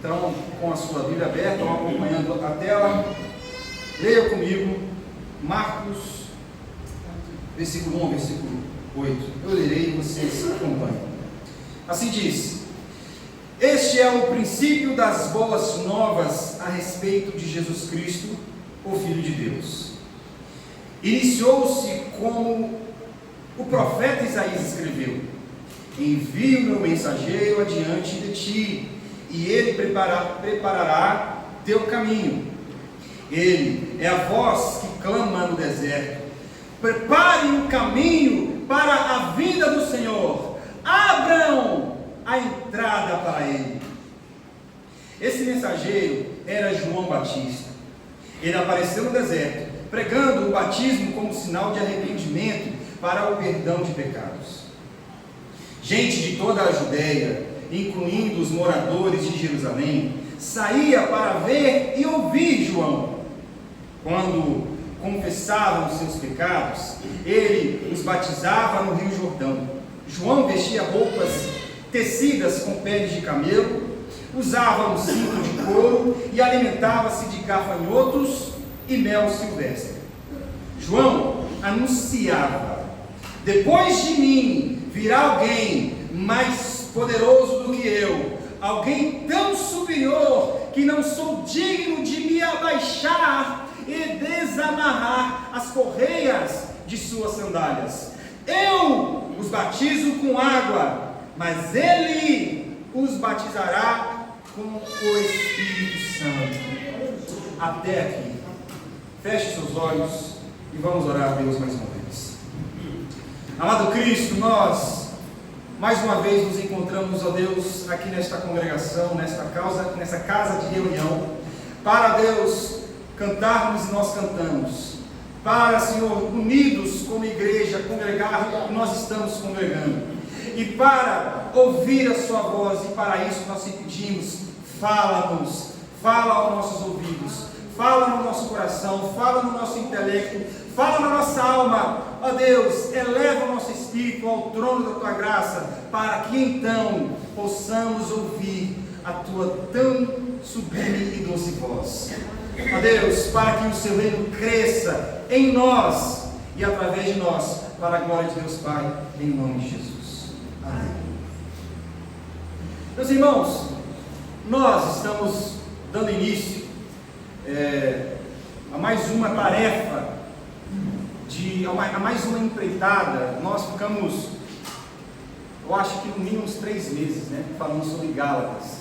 Então, com a sua Bíblia aberta, ou acompanhando a tela, leia comigo Marcos, versículo 1, versículo 8. Eu lerei e vocês acompanham. Assim diz: este é o princípio das boas novas a respeito de Jesus Cristo, o Filho de Deus. Iniciou-se como o profeta Isaías escreveu: envio meu mensageiro adiante de ti, e ele preparará teu caminho. Ele é a voz que clama no deserto: preparem o caminho para a vinda do Senhor, abram a entrada para ele. Esse mensageiro era João Batista. Ele apareceu no deserto, pregando o batismo como sinal de arrependimento para o perdão de pecados. Gente de toda a Judéia, incluindo os moradores de Jerusalém, saía para ver e ouvir João. Quando confessavam os seus pecados, ele os batizava no Rio Jordão. João vestia roupas tecidas com peles de camelo, usava um cinto de couro e alimentava-se de gafanhotos e mel silvestre. João anunciava: depois de mim virá alguém mais poderoso do que eu, alguém tão superior que não sou digno de me abaixar e desamarrar as correias de suas sandálias. Eu os batizo com água, mas ele os batizará com o Espírito Santo. Até aqui. Feche seus olhos e vamos orar a Deus mais uma vez. Amado Cristo, nós mais uma vez nos encontramos, ó Deus, aqui nesta congregação, nessa casa de reunião, para, Deus, cantarmos e nós cantamos, para, Senhor, unidos como igreja, congregar, nós estamos congregando, e para ouvir a sua voz, e para isso nós te pedimos: fala-nos, fala aos nossos ouvidos, fala no nosso coração, fala no nosso intelecto, fala na nossa alma, ó Deus, eleva o nosso espírito ao trono da tua graça, para que então possamos ouvir a tua tão sublime e doce voz. Ó Deus, para que o seu reino cresça em nós e através de nós, para a glória de Deus Pai, em nome de Jesus. Amém. Meus irmãos, nós estamos dando início a mais uma tarefa, a mais uma empreitada. Nós ficamos, eu acho que no mínimo uns 3 meses, falando sobre Gálatas.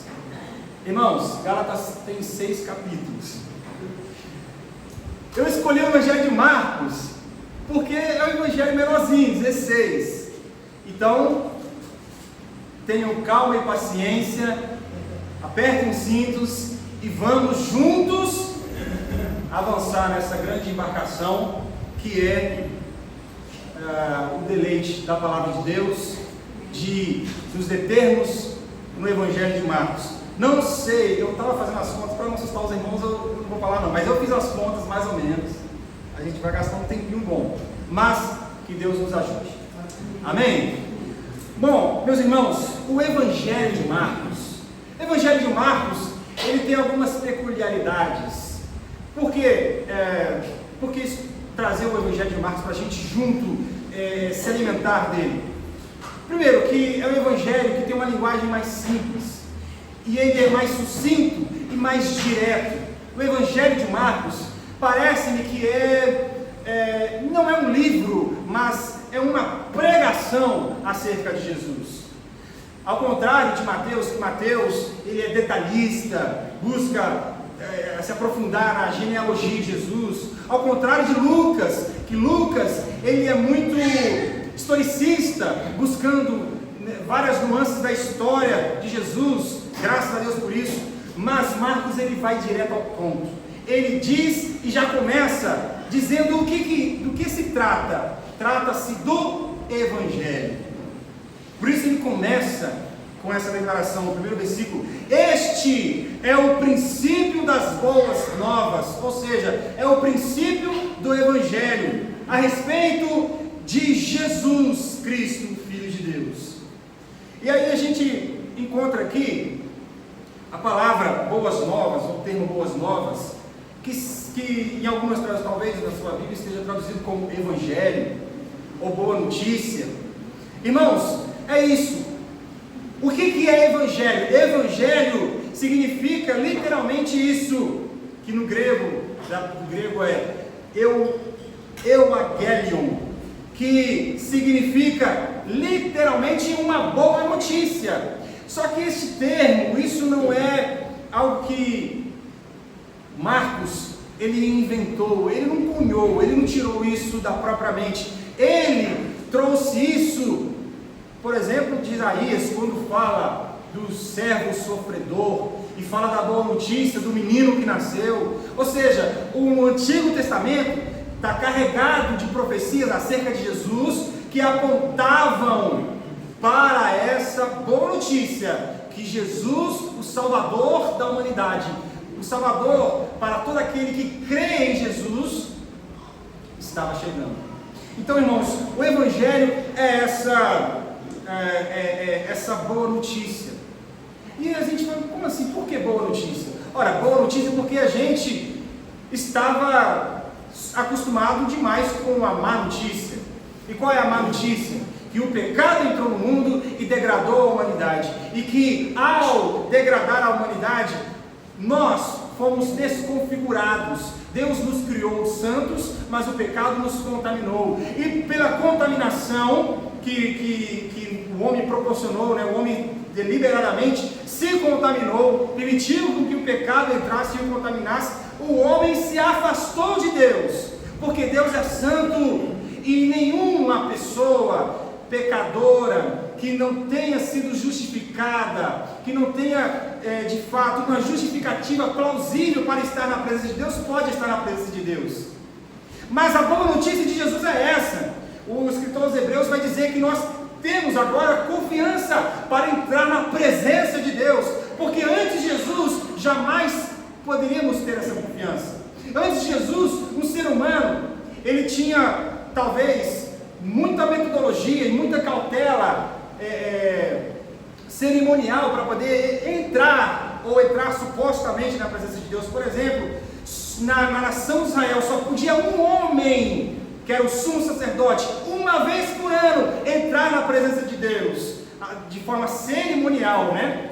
Irmãos, Gálatas tem 6 capítulos. Eu escolhi o Evangelho de Marcos porque é o Evangelho menorzinho, 16. Então, tenham calma e paciência, apertem os cintos e vamos juntos avançar nessa grande embarcação que é o deleite da palavra de Deus, de nos determos no Evangelho de Marcos. Não sei, eu estava fazendo as contas, para não assustar os irmãos, eu não vou falar não, mas eu fiz as contas mais ou menos. A gente vai gastar um tempinho bom, mas que Deus nos ajude. Amém? Bom, meus irmãos, o Evangelho de Marcos, ele tem algumas peculiaridades. Por quê? Porque trazer o Evangelho de Marcos para a gente junto se alimentar dele. Primeiro, que é um Evangelho que tem uma linguagem mais simples, e ele é mais sucinto e mais direto. O Evangelho de Marcos parece-me que não é um livro, mas é uma pregação acerca de Jesus. Ao contrário de Mateus, que Mateus ele é detalhista, busca se aprofundar na genealogia de Jesus. Ao contrário de Lucas, que Lucas ele é muito historicista, buscando várias nuances da história de Jesus, graças a Deus por isso. Mas Marcos ele vai direto ao ponto. Ele diz e já começa dizendo do que se trata. Trata-se do Evangelho. Por isso ele começa com essa declaração, no primeiro versículo: este é o princípio das boas novas, ou seja, é o princípio do Evangelho, a respeito de Jesus Cristo, Filho de Deus. E aí a gente encontra aqui A palavra boas novas, ou o termo boas novas, que em algumas traduções, talvez na sua Bíblia esteja traduzido como evangelho, ou boa notícia. Irmãos, é isso. O que é evangelho? Evangelho significa literalmente isso, que no grego é euangelion, que significa literalmente uma boa notícia. Só que esse termo, isso não é algo que Marcos, ele inventou, ele não cunhou, ele não tirou isso da própria mente. Ele trouxe isso, por exemplo, de Isaías, quando fala do servo sofredor, e fala da boa notícia do menino que nasceu. Ou seja, o Antigo Testamento está carregado de profecias acerca de Jesus, que apontavam para essa boa notícia, que Jesus, o Salvador da humanidade, o Salvador para todo aquele que crê em Jesus, estava chegando. Então, irmãos, o Evangelho é essa boa notícia. E a gente fala, como assim? Por que boa notícia? Ora, boa notícia porque a gente estava acostumado demais com a má notícia. E qual é a má notícia? Que o pecado entrou no mundo e degradou a humanidade. E que ao degradar a humanidade, nós fomos desconfigurados. Deus nos criou santos, mas o pecado nos contaminou. E pela contaminação que o homem proporcionou, né, o homem deliberadamente se contaminou, permitiu que o pecado entrasse e o contaminasse, o homem se afastou de Deus. Porque Deus é santo e nenhuma pessoa pecadora que não tenha sido justificada, que não tenha de fato uma justificativa plausível para estar na presença de Deus, pode estar na presença de Deus. Mas a boa notícia de Jesus é essa. O escritor aos Hebreus vai dizer que nós temos agora confiança para entrar na presença de Deus, porque antes de Jesus jamais poderíamos ter essa confiança. Antes de Jesus, um ser humano, ele tinha talvez muita metodologia e muita cautela cerimonial para poder entrar supostamente na presença de Deus. Por exemplo, na nação de Israel só podia um homem, que era o sumo sacerdote, uma vez por ano entrar na presença de Deus, de forma cerimonial, né?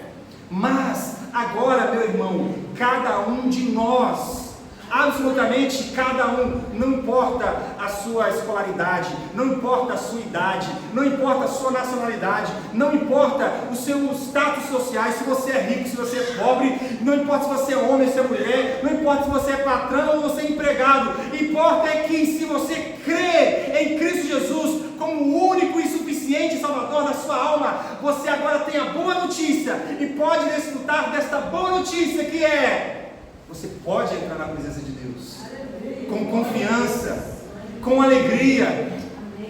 Mas agora, meu irmão, cada um de nós, absolutamente cada um, não importa a sua escolaridade, não importa a sua idade, não importa a sua nacionalidade, não importa os seus status sociais, se você é rico, se você é pobre, não importa se você é homem, se é mulher, não importa se você é patrão ou você é empregado, importa é que se você crê em Cristo Jesus como o único e suficiente Salvador da sua alma, você agora tem a boa notícia e pode desfrutar desta boa notícia que é: você pode entrar na presença de Deus com confiança, com alegria,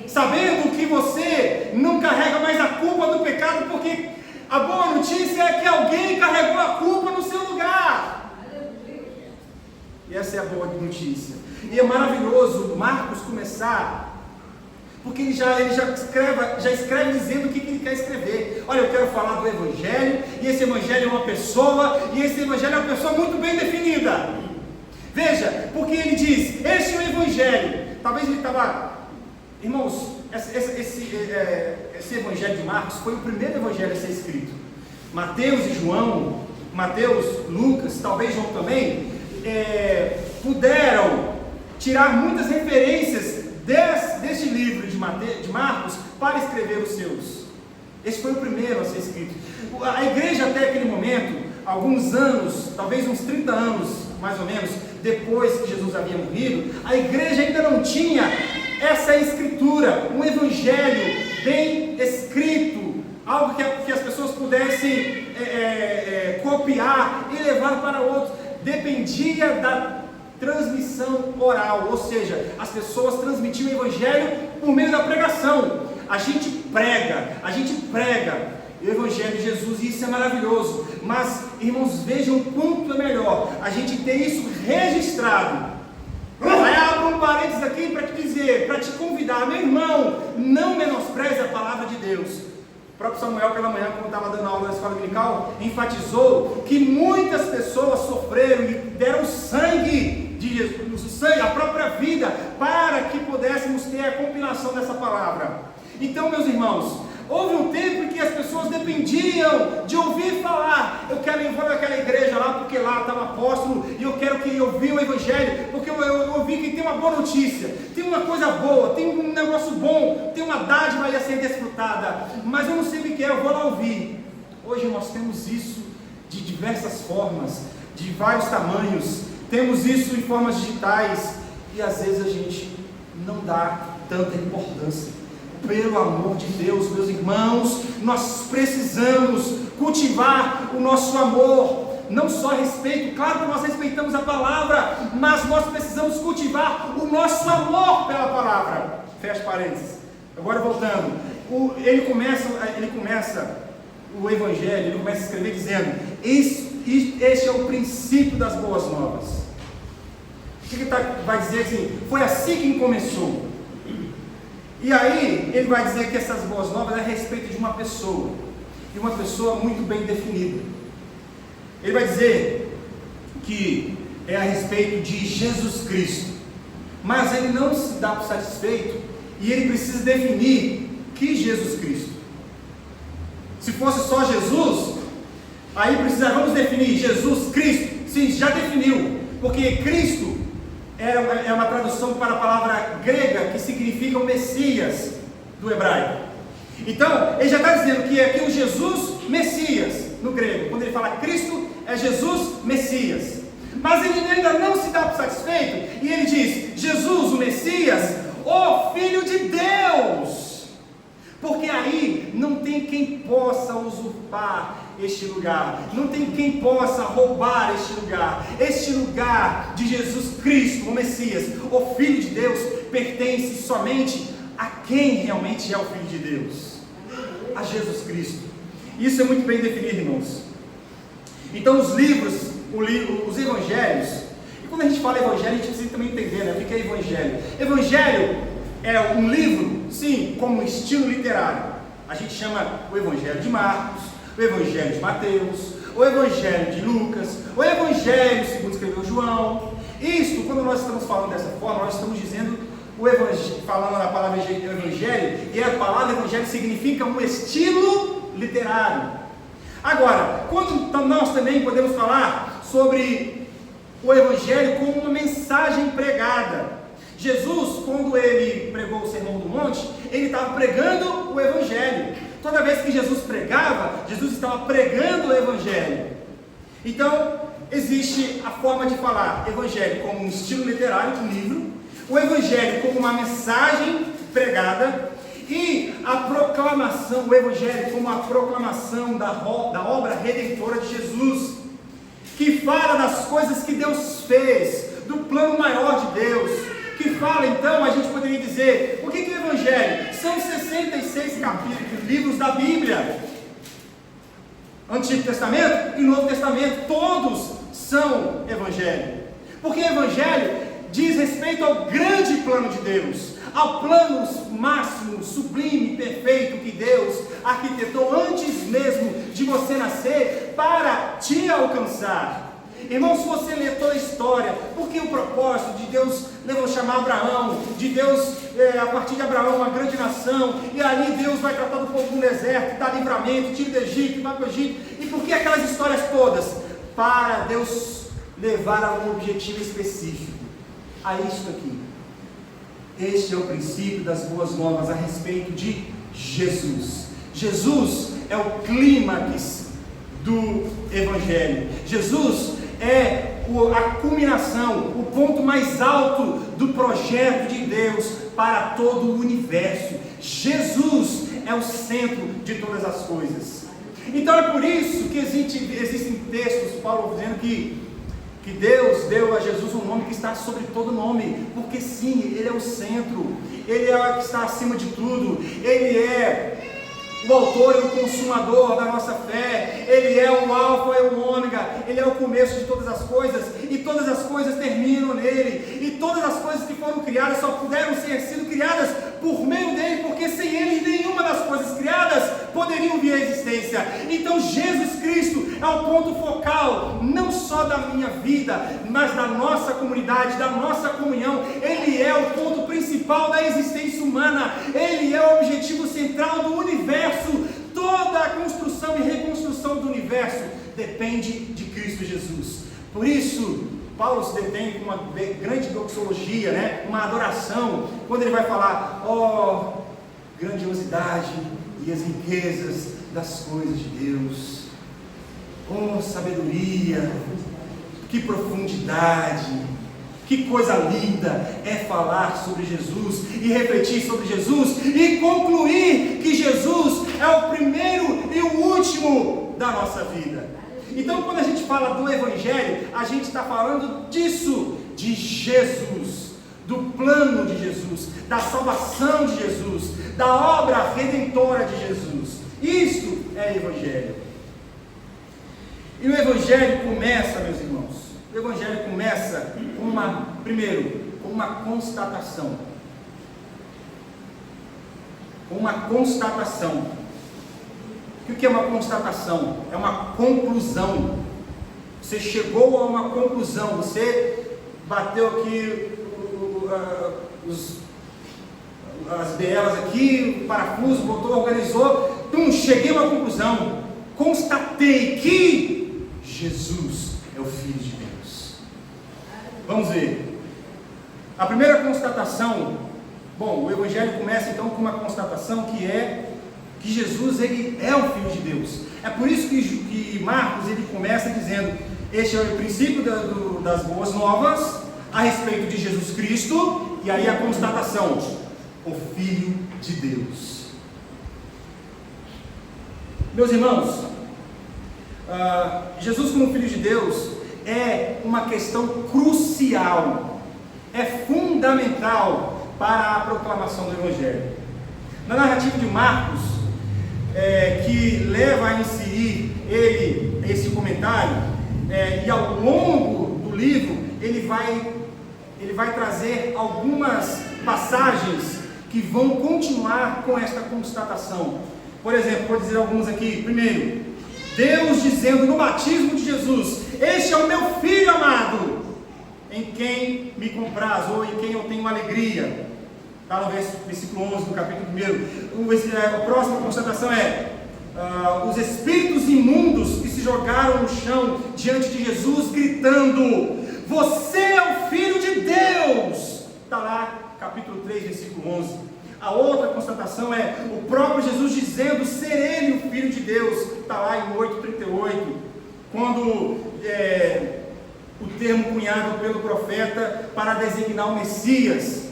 sabendo que você não carrega mais a culpa do pecado, porque a boa notícia é que alguém carregou a culpa no seu lugar. E essa é a boa notícia. E é maravilhoso Marcos começar, porque ele já escreve dizendo o que ele quer escrever. Olha, eu quero falar do Evangelho, e esse Evangelho é uma pessoa, e esse Evangelho é uma pessoa muito bem definida. Veja, porque ele diz, este é o Evangelho. Talvez ele estava... Irmãos, esse Evangelho de Marcos foi o primeiro Evangelho a ser escrito. Mateus e João, Mateus, Lucas, talvez João também, puderam tirar muitas referências deste livro de Marcos para escrever os seus. Esse foi o primeiro a ser escrito. A igreja até aquele momento, alguns anos, talvez uns 30 anos mais ou menos, depois que Jesus havia morrido, a igreja ainda não tinha essa escritura, um evangelho bem escrito, algo que as pessoas pudessem copiar e levar para outros. Dependia da transmissão oral, ou seja, as pessoas transmitiam o evangelho por meio da pregação. A gente prega o evangelho de Jesus, e isso é maravilhoso. Mas, irmãos, vejam o quanto é melhor a gente ter isso registrado. Aí abro um parênteses aqui para te dizer, para te convidar, meu irmão, não menospreze a palavra de Deus. O próprio Samuel, pela manhã, quando estava dando aula na escola dominical, enfatizou que muitas pessoas sofreram e deram sangue de Jesus, o sangue, a própria vida, para que pudéssemos ter a compilação dessa palavra. Então, meus irmãos, houve um tempo em que as pessoas dependiam de ouvir falar: eu quero ir naquela igreja lá, porque lá está o apóstolo, e eu quero que ouvir o evangelho, porque eu ouvi que tem uma boa notícia, tem uma coisa boa, tem um negócio bom, tem uma dádiva aí a ser desfrutada, mas eu não sei o que é, eu vou lá ouvir. Hoje nós temos isso de diversas formas, de vários tamanhos, temos isso em formas digitais, e às vezes a gente não dá tanta importância. Pelo amor de Deus, meus irmãos, nós precisamos cultivar o nosso amor, não só respeito, claro que nós respeitamos a palavra, mas nós precisamos cultivar o nosso amor pela palavra. Fecha parênteses. Agora voltando, ele começa o evangelho, ele começa a escrever dizendo: este é o princípio das boas novas. O que ele vai dizer assim? Foi assim que começou. E aí, ele vai dizer que essas boas novas é a respeito de uma pessoa, e uma pessoa muito bem definida. Ele vai dizer que é a respeito de Jesus Cristo, mas ele não se dá por satisfeito, e ele precisa definir que Jesus Cristo. Se fosse só Jesus, aí precisávamos definir Jesus Cristo. Sim, já definiu, porque Cristo é uma tradução para a palavra grega que significa o Messias do hebraico. Então, ele já está dizendo que é aqui o Jesus Messias no grego. Quando ele fala Cristo, é Jesus Messias. Mas ele ainda não se dá por satisfeito, e ele diz: Jesus, o Messias, o Filho de Deus. Porque aí não tem quem possa usurpar este lugar, não tem quem possa roubar este lugar de Jesus Cristo, o Messias, o Filho de Deus, pertence somente a quem realmente é o Filho de Deus, a Jesus Cristo. Isso é muito bem definido, irmãos. Então os livros, os evangelhos, e quando a gente fala evangelho, a gente precisa também entender, né, o que é evangelho. Evangelho é um livro, sim, como estilo literário. A gente chama o evangelho de Marcos, o evangelho de Mateus, o evangelho de Lucas, o evangelho segundo escreveu João. Isto, quando nós estamos falando dessa forma, nós estamos dizendo o evangelho, falando a palavra evangelho, e a palavra evangelho significa um estilo literário. Agora, quando nós também podemos falar sobre o evangelho como uma mensagem pregada. Jesus, quando ele pregou o Sermão do Monte, ele estava pregando o evangelho. Toda vez que Jesus pregava, Jesus estava pregando o evangelho. Então, existe a forma de falar evangelho como um estilo literário de um livro, o evangelho como uma mensagem pregada, e a proclamação, o evangelho como a proclamação da obra redentora de Jesus, que fala das coisas que Deus fez, do plano maior de Deus, que fala, então, a gente poderia dizer, o que é o evangelho? São 66 capítulos, livros da Bíblia, Antigo Testamento e Novo Testamento, todos são evangelho, porque evangelho diz respeito ao grande plano de Deus, ao plano máximo, sublime, perfeito que Deus arquitetou antes mesmo de você nascer para te alcançar. Irmão, se você ler toda a história, porque o propósito de Deus chamar Abraão, de Deus, a partir de Abraão, uma grande nação, e ali Deus vai tratar do povo no deserto, dar livramento, tira do Egito, vai para o Egito, e por que aquelas histórias todas? Para Deus levar a um objetivo específico, a isto aqui. Este é o princípio das boas novas a respeito de Jesus. Jesus é o clímax do Evangelho. Jesus é a culminação, o ponto mais alto do projeto de Deus para todo o universo. Jesus é o centro de todas as coisas. Então é por isso que existem textos, Paulo dizendo que Deus deu a Jesus um nome que está sobre todo nome, porque sim, Ele é o centro, Ele é o que está acima de tudo, Ele é o autor e o consumador da nossa fé, Ele é o alfa e o ômega, Ele é o começo de todas as coisas, e todas as coisas terminam nele, e todas as coisas que foram criadas só puderam ser sido criadas por meio dele, porque sem Ele nenhuma das coisas criadas poderiam essência. Então Jesus Cristo é o ponto focal, não só da minha vida, mas da nossa comunidade, da nossa comunhão. Ele é o ponto principal da existência humana, Ele é o objetivo central do universo. Toda a construção e reconstrução do universo depende de Cristo Jesus. Por isso, Paulo se detém com uma grande doxologia, né? Uma adoração, quando ele vai falar: ó, grandiosidade e as riquezas das coisas de Deus, ó, sabedoria, que profundidade, que coisa linda é falar sobre Jesus e refletir sobre Jesus e concluir que Jesus é o primeiro e o último da nossa vida. Então, quando a gente fala do Evangelho, a gente está falando disso, de Jesus, do plano de Jesus, da salvação de Jesus, da obra redentora de Jesus. Isso é Evangelho. E o Evangelho começa, meus irmãos, o Evangelho começa com uma constatação. Uma constatação. O que é uma constatação? É uma conclusão. Você chegou a uma conclusão. Você bateu aqui as bielas aqui, o parafuso, botou, organizou. Cheguei a uma conclusão. Constatei que Jesus é o Filho de Deus. Vamos ver. A primeira constatação. Bom, o Evangelho começa então com uma constatação que é que Jesus, ele é o Filho de Deus. É por isso que Marcos, ele começa dizendo: este é o princípio das boas novas a respeito de Jesus Cristo, e aí a constatação: o Filho de Deus. Meus irmãos, Jesus como Filho de Deus é uma questão crucial, é fundamental para a proclamação do Evangelho. Na narrativa de Marcos, que leva a inserir esse comentário, e ao longo do livro ele vai trazer algumas passagens que vão continuar com esta constatação. Por exemplo, vou dizer alguns aqui. Primeiro, Deus dizendo no batismo de Jesus: este é o meu Filho amado, em quem me compraz, ou em quem eu tenho alegria. Está no versículo 11 do capítulo 1. A próxima constatação é: os espíritos imundos que se jogaram no chão diante de Jesus, gritando: você é o Filho de Deus. Está lá, capítulo 3, versículo 11. A outra constatação é o próprio Jesus dizendo ser Ele o Filho de Deus. Está lá em 8:38, quando o termo cunhado pelo profeta para designar o Messias.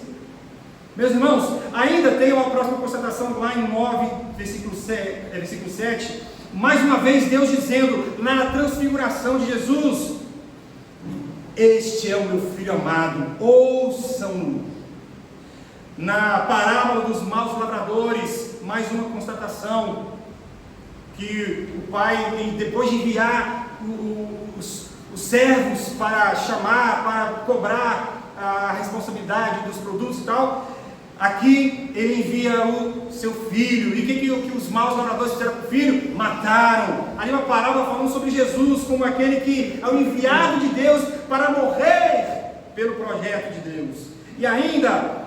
Meus irmãos, ainda tem uma próxima constatação lá em 9, versículo 7. Mais uma vez Deus dizendo na transfiguração de Jesus: este é o meu Filho amado, ouçam-no. Na parábola dos maus lavradores, mais uma constatação, que o pai, depois de enviar os servos para chamar, para cobrar a responsabilidade dos produtos e tal, aqui ele envia o seu filho. E o que os maus lavradores fizeram com o filho? Mataram. Ali uma parábola falando sobre Jesus como aquele que é o enviado de Deus para morrer pelo projeto de Deus. E ainda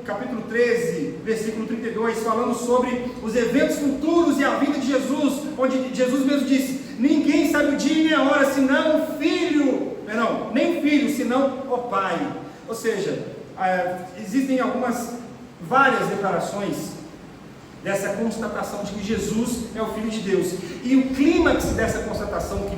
capítulo 13, versículo 32, falando sobre os eventos futuros e a vinda de Jesus, onde Jesus mesmo disse: ninguém sabe o dia nem a hora, senão o Filho, nem o Filho, senão o Pai. Ou seja, existem várias declarações dessa constatação de que Jesus é o Filho de Deus. E o clímax dessa constatação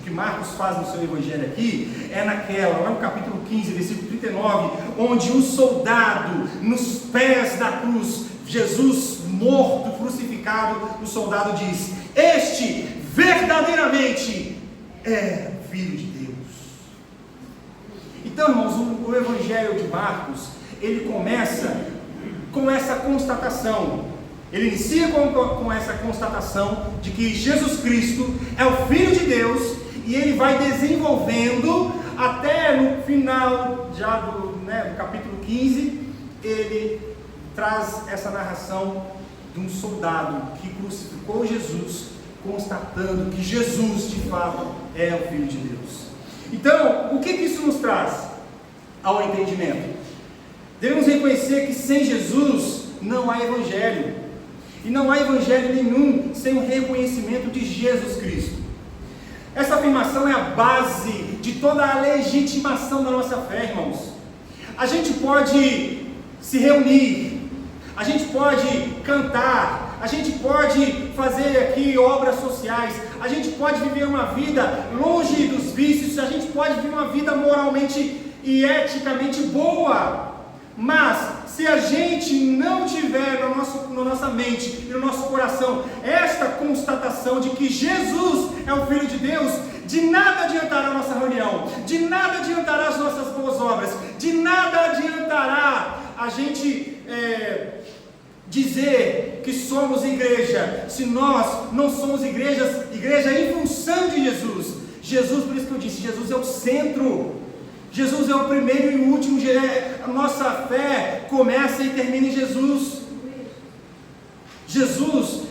que Marcos faz no seu Evangelho aqui, é lá no capítulo 15, versículo 39, onde o soldado, nos pés da cruz, Jesus morto, crucificado, o soldado diz: este verdadeiramente é Filho de Deus. Então, irmãos, o Evangelho de Marcos, ele começa com essa constatação. Ele inicia com essa constatação de que Jesus Cristo é o Filho de Deus, e ele vai desenvolvendo até no final já do capítulo 15, ele traz essa narração de um soldado que crucificou Jesus, constatando que Jesus de fato é o Filho de Deus. Então, o que isso nos traz ao entendimento? Devemos reconhecer que sem Jesus não há evangelho, e não há evangelho nenhum sem o reconhecimento de Jesus Cristo. Essa afirmação é a base de toda a legitimação da nossa fé, irmãos. A gente pode se reunir, a gente pode cantar, a gente pode fazer aqui obras sociais, a gente pode viver uma vida longe dos vícios, a gente pode viver uma vida moralmente e eticamente boa, mas se a gente não tiver na nossa mente e no nosso coração esta constatação de que Jesus é o Filho de Deus, de nada adiantará a nossa reunião, de nada adiantará as nossas boas obras, de nada adiantará a gente dizer que somos igreja, se nós não somos igreja em função de Jesus. Jesus, por isso que eu disse, Jesus é o centro, Jesus é o primeiro e o último, a nossa fé começa e termina em Jesus. Jesus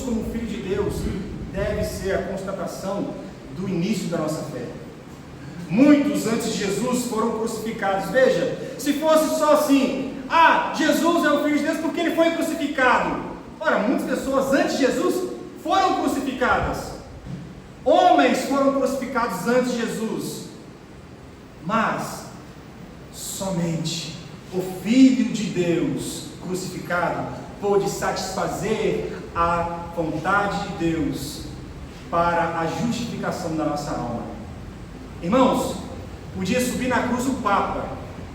como Filho de Deus, deve ser a constatação do início da nossa fé. Muitos antes de Jesus foram crucificados. Veja, se fosse só assim, Jesus é o Filho de Deus porque ele foi crucificado. Ora, muitas pessoas antes de Jesus foram crucificadas. Homens foram crucificados antes de Jesus. Mas somente o Filho de Deus crucificado pôde satisfazer a vontade de Deus para a justificação da nossa alma. Irmãos, podia subir na cruz o Papa,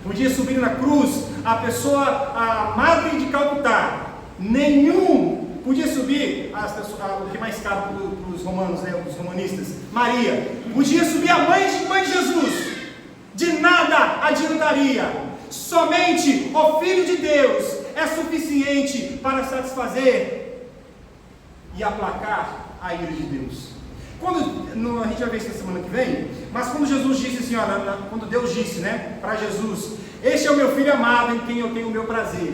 podia subir na cruz a Madre de Calcutá, nenhum podia subir o que mais cabe para os romanos, os romanistas, Maria, podia subir a mãe de Jesus, de nada adiantaria, somente o Filho de Deus é suficiente para satisfazer e aplacar a ira de Deus. A gente vai ver isso na semana que vem, mas quando Jesus disse assim, quando Deus disse, para Jesus, este é o meu filho amado em quem eu tenho o meu prazer.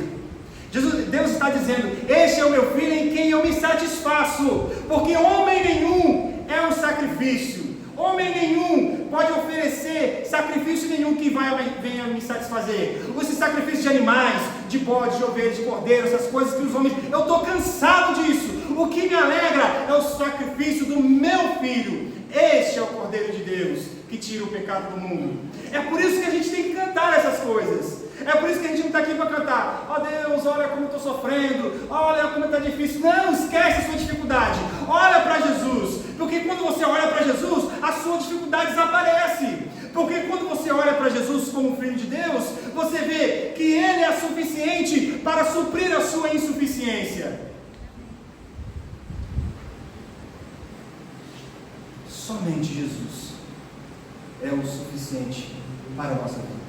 Deus está dizendo, este é o meu filho em quem eu me satisfaço, porque homem nenhum é um sacrifício. Homem nenhum pode oferecer sacrifício nenhum que venha me satisfazer. Esses sacrifícios de animais, de bode, de ovelha, de cordeiro, essas coisas que os homens... Eu estou cansado disso. O que me alegra é o sacrifício do meu Filho. Este é o Cordeiro de Deus que tira o pecado do mundo. É por isso que a gente tem que cantar essas coisas. É por isso que a gente não está aqui para cantar. Deus, olha como eu estou sofrendo. Olha como está difícil. Não, esquece a sua dificuldade. Olha para Jesus. Porque quando você olha para Jesus, a sua dificuldade desaparece. Porque quando você olha para Jesus como Filho de Deus, você vê que Ele é suficiente para suprir a sua insuficiência. Somente Jesus é o suficiente para a nossa vida.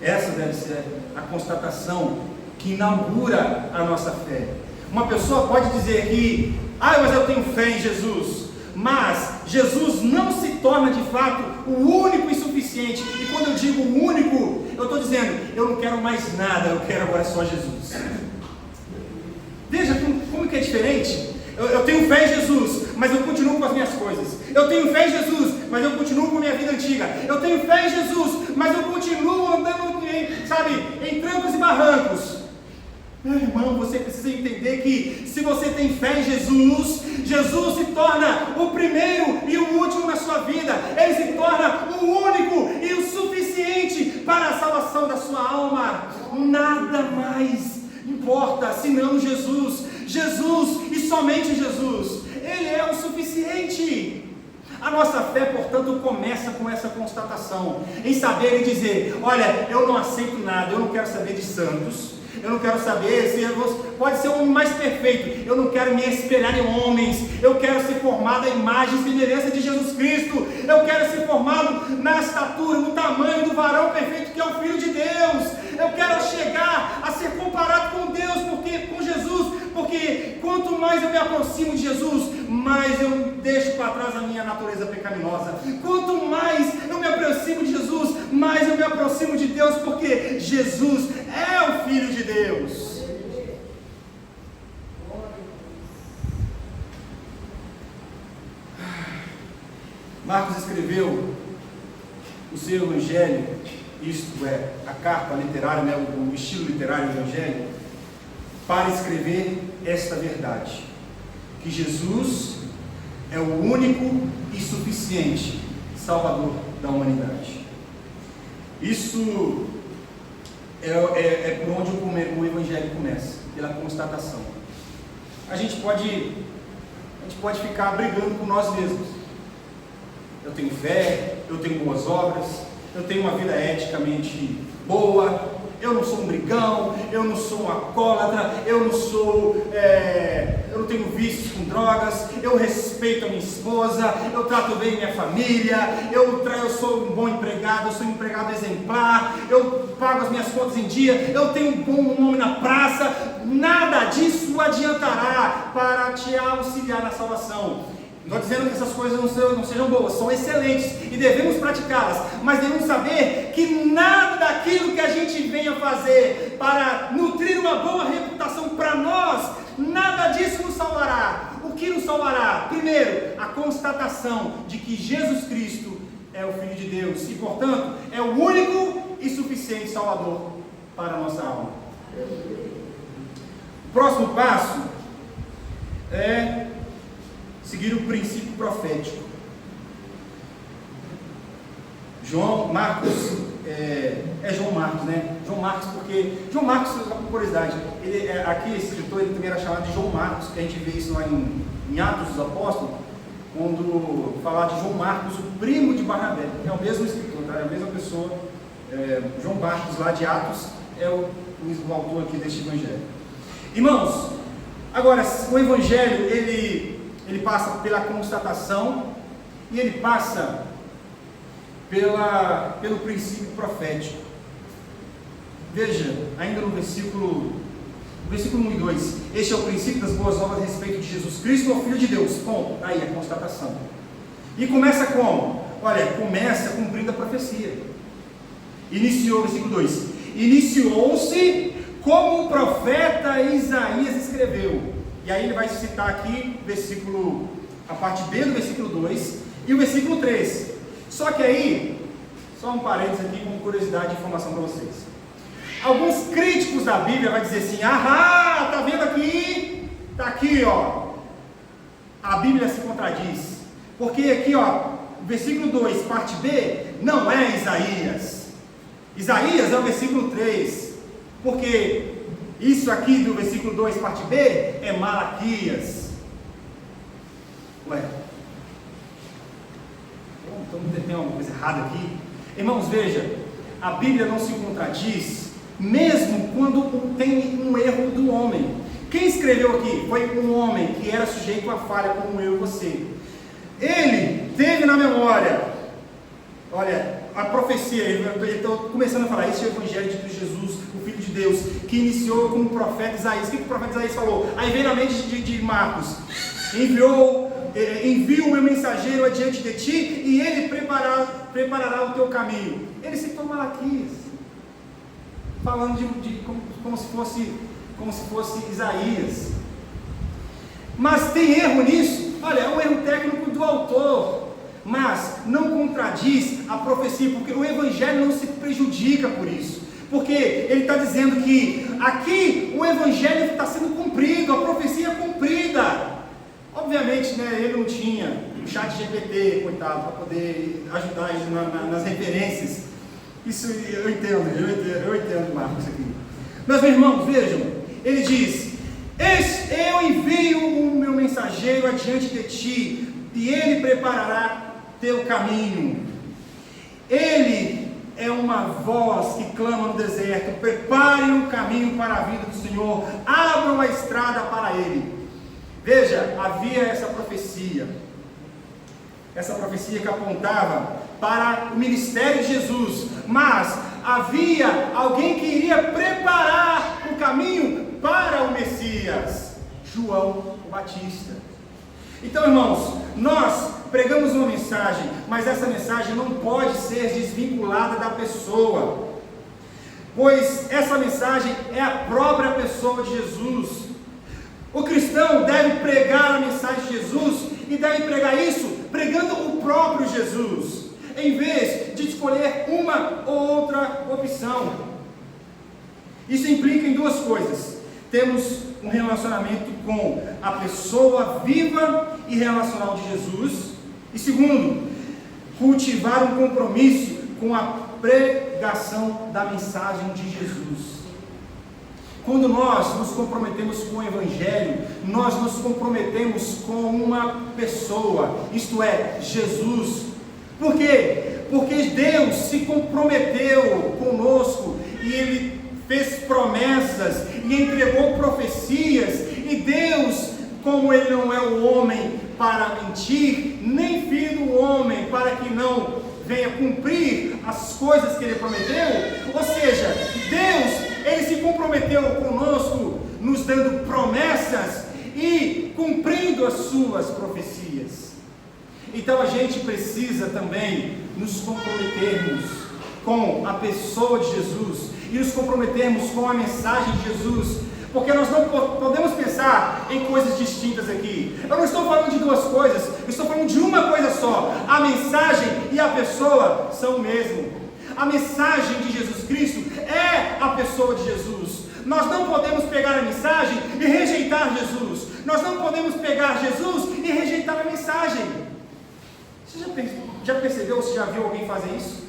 Essa deve ser a constatação que inaugura a nossa fé. Uma pessoa pode dizer que, mas eu tenho fé em Jesus, mas Jesus não se torna de fato o único e suficiente. E quando eu digo o único, eu estou dizendo, eu não quero mais nada, eu quero agora só Jesus. Veja como que é diferente. Eu tenho fé em Jesus, mas eu continuo com as minhas coisas. Eu tenho fé em Jesus, mas eu continuo com a minha vida antiga. Eu tenho fé em Jesus, mas eu continuo andando em trancos e barrancos. Meu irmão, você precisa entender que se você tem fé em Jesus, Jesus se torna o primeiro e o último na sua vida. Ele se torna o único e o suficiente para a salvação da sua alma. Nada mais importa senão Jesus. Jesus e somente Jesus. Ele é o suficiente. A nossa fé, portanto, começa com essa constatação, em saber e dizer, olha, eu não aceito nada, eu não quero saber de santos, eu não quero saber se pode ser o homem mais perfeito, eu não quero me espelhar em homens, eu quero ser formado à imagem e semelhança de Jesus Cristo, eu quero ser formado na estatura, no tamanho do varão perfeito que é o Filho de Deus, eu quero chegar a ser comparado com Deus, com Jesus, porque quanto mais eu me aproximo de Jesus, mais eu deixo para trás a minha natureza pecaminosa. Quanto mais eu me aproximo de Jesus, mais eu me aproximo de Deus, porque Jesus é o Filho de Deus. Marcos escreveu o seu evangelho, isto é, a carta literária, né, o estilo literário do evangelho, para escrever esta verdade, que Jesus é o único e suficiente Salvador da humanidade. Isso é por onde o evangelho começa, pela constatação. A gente pode ficar brigando com nós mesmos. Eu tenho fé, eu tenho boas obras, eu tenho uma vida eticamente boa, eu não sou um brigão, eu não sou um alcoólatra, eu não tenho vícios com drogas, eu respeito a minha esposa, eu trato bem minha família, eu sou um bom empregado, eu sou um empregado exemplar, eu pago as minhas contas em dia, eu tenho um bom nome na praça. Nada disso adiantará para te auxiliar na salvação. Não estou dizendo que essas coisas não sejam boas, são excelentes e devemos praticá-las, mas devemos saber que nada daquilo que a gente venha fazer para nutrir uma boa reputação para nós, nada disso nos salvará. O que nos salvará? Primeiro, a constatação de que Jesus Cristo é o Filho de Deus e, portanto, é o único e suficiente Salvador para a nossa alma. O próximo passo é seguir o princípio profético. João Marcos, João Marcos, né? João Marcos, porque João Marcos, por curiosidade, aqui esse escritor ele também era chamado de João Marcos, que a gente vê isso lá em Atos dos Apóstolos, quando falar de João Marcos, o primo de Barnabé. É o mesmo escritor, tá? É a mesma pessoa. João Marcos lá de Atos é o autor aqui deste evangelho. Irmãos, agora o evangelho ele passa pela constatação e ele passa pelo princípio profético. Veja, ainda no versículo 1 e 2, este é o princípio das boas novas a respeito de Jesus Cristo, o Filho de Deus. Ponto. Aí a constatação. E começa como? Olha, começa cumprindo a profecia. Versículo 2, iniciou-se como o profeta Isaías escreveu. E aí ele vai citar aqui a parte B do versículo 2 e o versículo 3. Só que aí, só um parênteses aqui com curiosidade de informação para vocês. Alguns críticos da Bíblia vão dizer assim: tá vendo aqui? Está aqui, ó. A Bíblia se contradiz. Porque aqui, ó, versículo 2, parte B, não é Isaías. Isaías é o versículo 3. Porque isso aqui do versículo 2, parte B, é Malaquias. Ué, então tem alguma coisa errada aqui? Irmãos, veja, a Bíblia não se contradiz, mesmo quando tem um erro do homem. Quem escreveu aqui foi um homem que era sujeito a falha, como eu e você. Ele teve na memória, olha, a profecia, ele está começando a falar, esse é o Evangelho de Jesus, o Filho de Deus, que iniciou com o profeta Isaías. O que o profeta Isaías falou? Aí vem na mente de Marcos: envio o meu mensageiro adiante de ti, e ele preparará o teu caminho. Ele citou Malaquias, falando como se fosse Isaías. Mas tem erro nisso? Olha, é um erro técnico do autor, mas não contradiz a profecia, porque o Evangelho não se prejudica por isso, porque ele está dizendo que aqui o Evangelho está sendo cumprido, a profecia é cumprida. Obviamente, né, ele não tinha o chat GPT, coitado, para poder ajudar ele nas referências. Isso eu entendo, Marcos, aqui. Mas, meus irmãos, vejam, ele diz: eu envio o meu mensageiro adiante de ti, e ele preparará teu caminho. Ele é uma voz que clama no deserto: preparem o caminho para a vida do Senhor, abram a estrada para ele. Veja, havia essa profecia que apontava para o ministério de Jesus, mas havia alguém que iria preparar o caminho para o Messias, João o Batista. Então, irmãos, nós pregamos uma mensagem, mas essa mensagem não pode ser desvinculada da pessoa, pois essa mensagem é a própria pessoa de Jesus. O cristão deve pregar a mensagem de Jesus, e deve pregar isso pregando o próprio Jesus, em vez de escolher uma ou outra opção. Isso implica em duas coisas: temos um relacionamento com a pessoa viva e relacional de Jesus, e segundo, cultivar um compromisso com a pregação da mensagem de Jesus. Quando nós nos comprometemos com o Evangelho, nós nos comprometemos com uma pessoa, isto é, Jesus. Por quê? Porque Deus se comprometeu conosco e Ele fez promessas e entregou profecias. E Deus, como Ele não é o homem para mentir, nem filho do homem para que não venha cumprir as coisas que Ele prometeu, ou seja, Deus, Ele se comprometeu conosco, nos dando promessas e cumprindo as suas profecias. Então a gente precisa também nos comprometermos com a pessoa de Jesus e nos comprometermos com a mensagem de Jesus, porque nós não podemos pensar em coisas distintas aqui. Eu não estou falando de duas coisas, eu estou falando de uma coisa só. A mensagem e a pessoa são o mesmo. A mensagem de Jesus Cristo é a pessoa de Jesus. Nós não podemos pegar a mensagem e rejeitar Jesus. Nós não podemos pegar Jesus e rejeitar a mensagem. Você já percebeu, você já viu alguém fazer isso?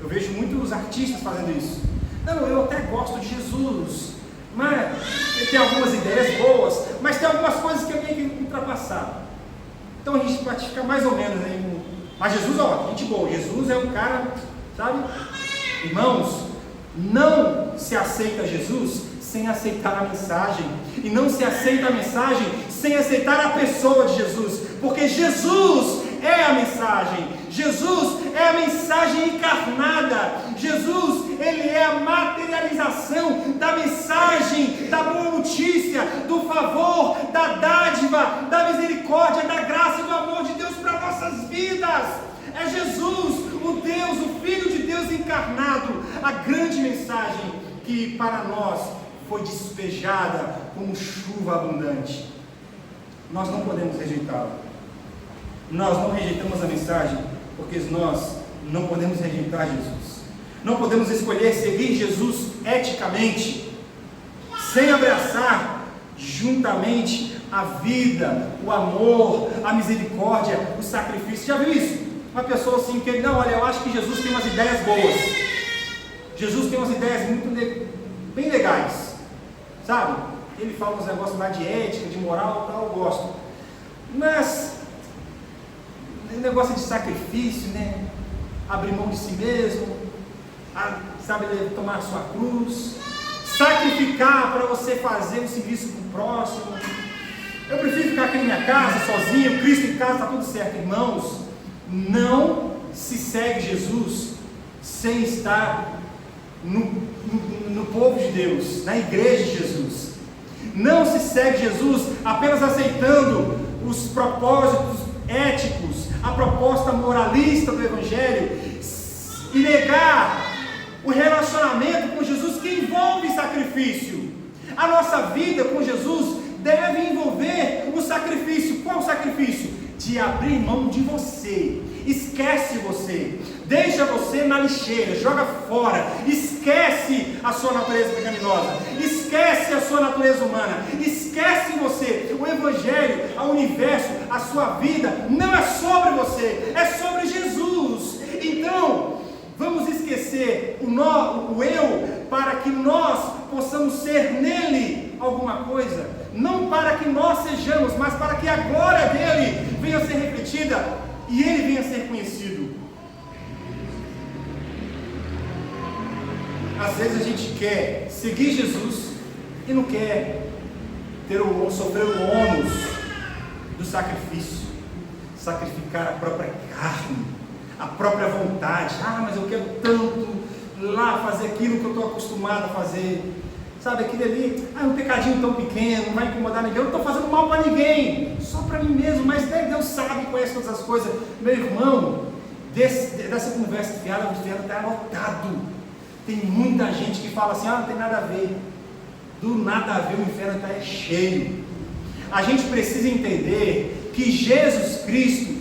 Eu vejo muitos artistas fazendo isso. Não, eu até gosto de Jesus, mas ele tem algumas ideias boas, mas tem algumas coisas que eu tenho que ultrapassar. Então a gente pode ficar mais ou menos aí. Mas Jesus, ó, gente boa, Jesus é um cara, sabe? Irmãos, não se aceita Jesus sem aceitar a mensagem, e não se aceita a mensagem sem aceitar a pessoa de Jesus, porque Jesus é a mensagem, Jesus é a mensagem encarnada, Jesus, Ele é a materialização da mensagem, da boa notícia, do favor, da dádiva, da misericórdia, da graça e do amor de Deus para nossas vidas. É Jesus, o Deus, o Filho de Deus encarnado, a grande mensagem que para nós foi despejada como chuva abundante. Nós não podemos rejeitá-la. Nós não rejeitamos a mensagem porque nós não podemos rejeitar Jesus. Não podemos escolher seguir Jesus eticamente sem abraçar juntamente a vida, o amor, a misericórdia, o sacrifício. Já viu isso? Uma pessoa assim que, não, olha, eu acho que Jesus tem umas ideias boas. Jesus tem umas ideias bem legais, sabe? Ele fala uns negócios lá de ética, de moral e tal, eu gosto. Mas o negócio de sacrifício, né? Abrir mão de si mesmo, sabe, tomar a sua cruz, sacrificar para você fazer um serviço para o próximo. Eu prefiro ficar aqui na minha casa, sozinho, Cristo em casa, está tudo certo. Irmãos, não se segue Jesus sem estar no povo de Deus, na igreja de Jesus. Não se segue Jesus apenas aceitando os propósitos éticos, a proposta moralista do Evangelho, e negar o relacionamento com Jesus que envolve sacrifício. A nossa vida com Jesus deve envolver o sacrifício. Qual o sacrifício? De abrir mão de você. Esquece você, deixa você na lixeira, joga fora, esquece a sua natureza pecaminosa, esquece a sua natureza humana, esquece você. O Evangelho, o universo, a sua vida não é sobre você, é sobre Jesus. Então vamos esquecer o eu, para que nós possamos ser nele alguma coisa, não para que nós sejamos, mas para que a glória dele venha a ser refletida e ele venha a ser conhecido. Às vezes a gente quer seguir Jesus e não quer sofrer o ônus do sacrifício, sacrificar a própria carne, a própria vontade. Mas eu quero tanto lá fazer aquilo que eu estou acostumado a fazer. Sabe, aquilo ali, um pecadinho tão pequeno, não vai incomodar ninguém. Eu não estou fazendo mal para ninguém, só para mim mesmo, mas Deus sabe, conhece todas as coisas. Meu irmão, dessa conversa fiada, o inferno está anotado. Tem muita gente que fala assim, não tem nada a ver. Do nada a ver, o inferno está cheio. A gente precisa entender que Jesus Cristo,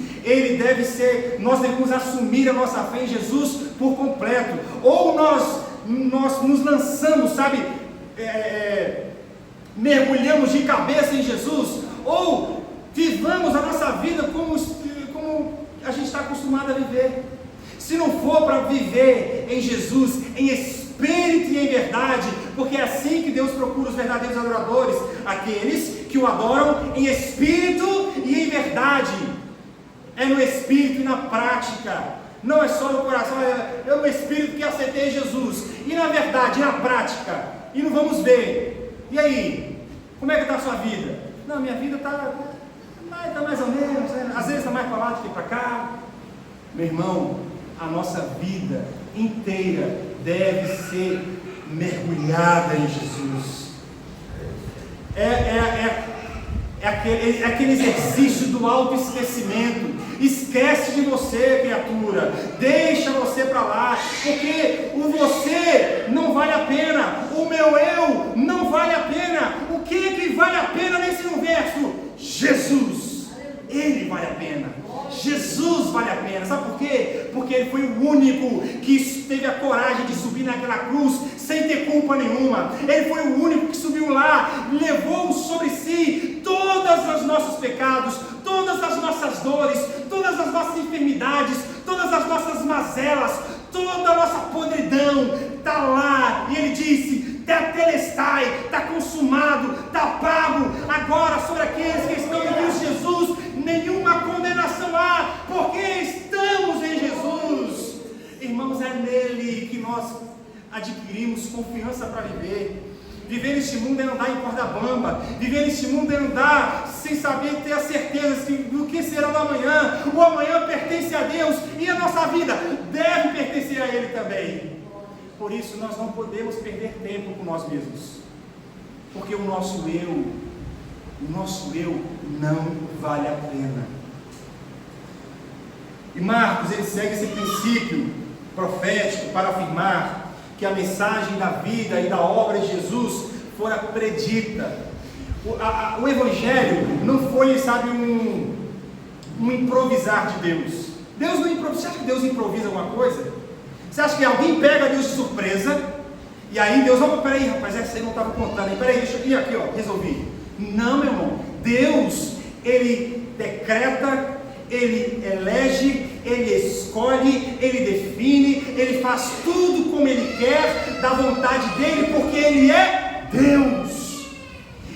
nós devemos assumir a nossa fé em Jesus por completo, ou nós nos lançamos, mergulhamos de cabeça em Jesus, ou vivamos a nossa vida como a gente está acostumado a viver. Se não for para viver em Jesus, em espírito e em verdade, porque é assim que Deus procura os verdadeiros adoradores, aqueles que o adoram em espírito e em verdade. É no espírito e na prática, não é só no coração, é no espírito que aceitei Jesus, e na verdade, na prática, e não vamos ver. E aí, como é que está a sua vida? Não, minha vida está mais ou menos, né? Às vezes está mais para lá do que para cá. Meu irmão, a nossa vida inteira deve ser mergulhada em Jesus. É aquele exercício do autoesquecimento. Esquece de você, criatura, deixa você para lá, porque o você não vale a pena, o meu eu não vale a pena. O que vale a pena nesse universo? Jesus, Ele vale a pena. Jesus vale a pena, sabe por quê? Porque Ele foi o único que teve a coragem de subir naquela cruz sem ter culpa nenhuma. Ele foi o único que subiu lá, levou sobre si todos os nossos pecados, todas as nossas dores, todas as nossas enfermidades, todas as nossas mazelas, toda a nossa podridão está lá. E Ele disse: tetelestai, está consumado, está pago. Agora sobre aqueles que estão em Cristo Jesus, nenhuma condenação há, porque estamos em Jesus. Irmãos, é nele que nós adquirimos confiança para viver. Viver neste mundo é andar em corda bamba. Viver neste mundo é andar sem saber, ter a certeza do que será o amanhã. O amanhã pertence a Deus e a nossa vida deve pertencer a Ele também. Por isso nós não podemos perder tempo com nós mesmos, porque o nosso eu não vale a pena. E Marcos, ele segue esse princípio profético para afirmar que a mensagem da vida e da obra de Jesus fora predita. O Evangelho não foi, um improvisar de Deus. Deus não improvisa. Você acha que Deus improvisa alguma coisa? Você acha que alguém pega Deus de surpresa e aí Deus, peraí rapaz, essa aí não estava contando, peraí, deixa eu ir aqui, resolvi. Não, meu irmão, Deus, Ele decreta, Ele elege, Ele escolhe, Ele define, Ele faz tudo como Ele quer, da vontade dEle, porque Ele é Deus.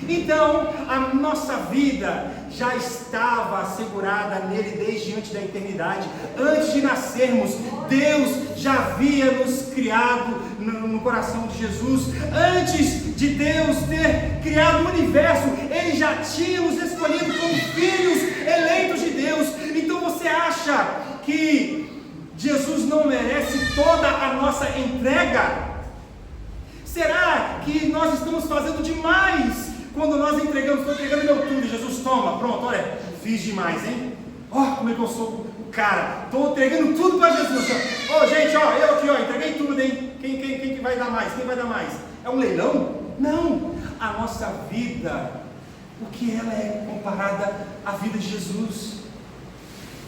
Então, a nossa vida já estava assegurada nele desde antes da eternidade. Antes de nascermos, Deus já havia nos criado no coração de Jesus. Antes de Deus ter criado o universo, Ele já tinha nos escolhido como filhos eleitos de Deus. Então você acha que Jesus não merece toda a nossa entrega? Será que nós estamos fazendo demais quando nós estou entregando meu tudo? Jesus, toma, pronto, olha, fiz demais, hein? Como é que eu sou o cara, estou entregando tudo para Jesus. Gente, eu aqui, entreguei tudo, hein? Quem que vai dar mais? Quem vai dar mais? É um leilão? Não, a nossa vida, o que ela é comparada à vida de Jesus?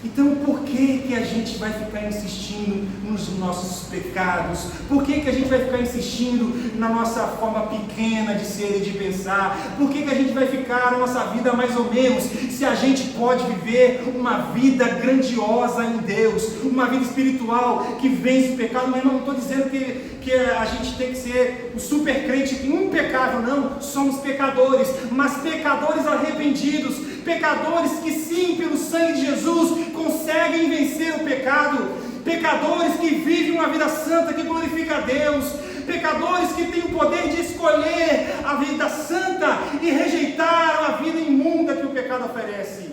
Então por que a gente vai ficar insistindo nos nossos pecados? Por que a gente vai ficar insistindo na nossa forma pequena de ser e de pensar? Por que a gente vai ficar na nossa vida mais ou menos, se a gente pode viver uma vida grandiosa em Deus, uma vida espiritual que vence o pecado? Mas não estou dizendo que a gente tem que ser um super crente impecável, não. Somos pecadores, mas pecadores arrependidos, pecadores que sim, pelo sangue de Jesus, conseguem vencer o pecado, pecadores que vivem uma vida santa, que glorifica a Deus, pecadores que têm o poder de escolher a vida santa e rejeitar a vida imunda que o pecado oferece.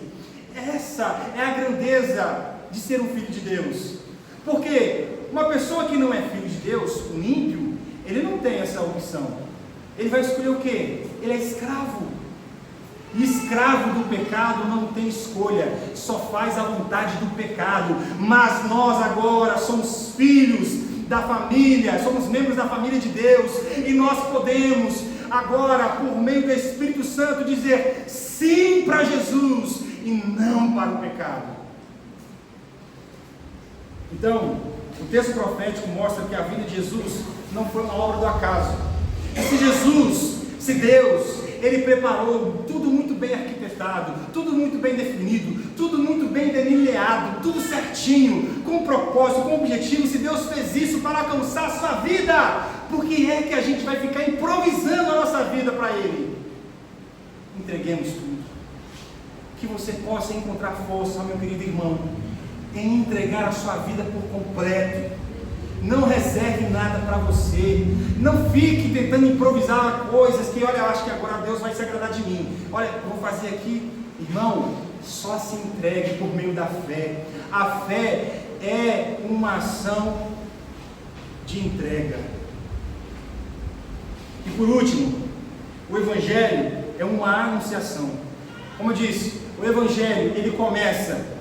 Essa é a grandeza de ser um filho de Deus, porque uma pessoa que não é filho de Deus, um ímpio, ele não tem essa opção. Ele vai escolher o quê? Ele é escravo. E escravo do pecado não tem escolha, só faz a vontade do pecado. Mas nós agora somos filhos da família, somos membros da família de Deus, e nós podemos agora, por meio do Espírito Santo, dizer sim para Jesus e não para o pecado. Então, o texto profético mostra que a vida de Jesus não foi uma obra do acaso. Se Deus, Ele preparou tudo muito bem arquitetado, tudo muito bem definido, tudo muito bem delineado, tudo certinho, com propósito, com objetivo, se Deus fez isso para alcançar a sua vida, por que é que a gente vai ficar improvisando a nossa vida para Ele? Entreguemos tudo. Que você possa encontrar força, meu querido irmão, em entregar a sua vida por completo. Não reserve nada para você. Não fique tentando improvisar coisas que, olha, eu acho que agora Deus vai se agradar de mim. Olha, eu vou fazer aqui. Irmão, só se entregue por meio da fé. A fé é uma ação de entrega. E por último, o Evangelho é uma anunciação. Como eu disse, o Evangelho, ele começa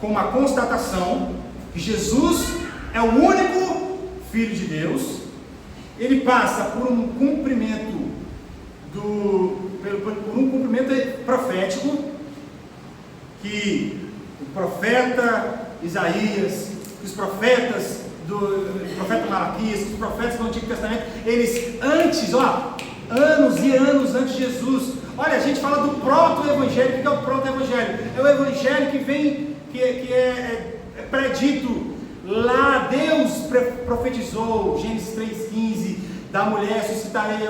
com uma constatação que Jesus é o único Filho de Deus. Ele passa por um cumprimento profético, que o profeta Isaías, os profetas do profeta Malaquias, os profetas do Antigo Testamento, eles anos e anos antes de Jesus. Olha, a gente fala do proto-evangelho. O que é o proto-evangelho? É o evangelho que vem, que é predito. Lá Deus profetizou, Gênesis 3,15, da mulher suscitarei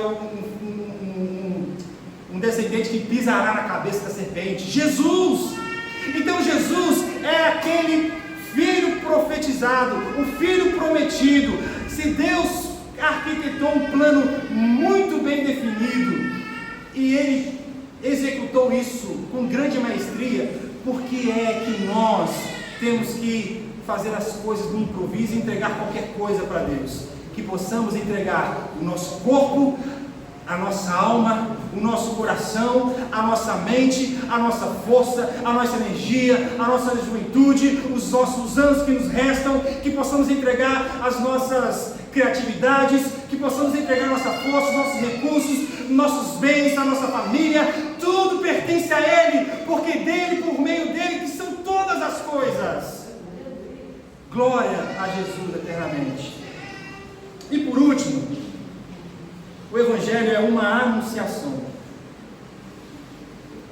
um descendente que pisará na cabeça da serpente. Jesus! Então Jesus é aquele filho profetizado, o filho prometido. Se Deus arquitetou um plano muito bem definido e Ele executou isso com grande maestria, por que é que nós temos que fazer as coisas no improviso e entregar qualquer coisa para Deus? Que possamos entregar o nosso corpo, a nossa alma, o nosso coração, a nossa mente, a nossa força, a nossa energia, a nossa juventude, os nossos anos que nos restam, que possamos entregar as nossas criatividades, que possamos entregar a nossa força, os nossos recursos, nossos bens, a nossa família. Tudo pertence a Ele, porque dele, por meio dele, que são todas as coisas. Glória a Jesus eternamente. E por último, o Evangelho é uma anunciação.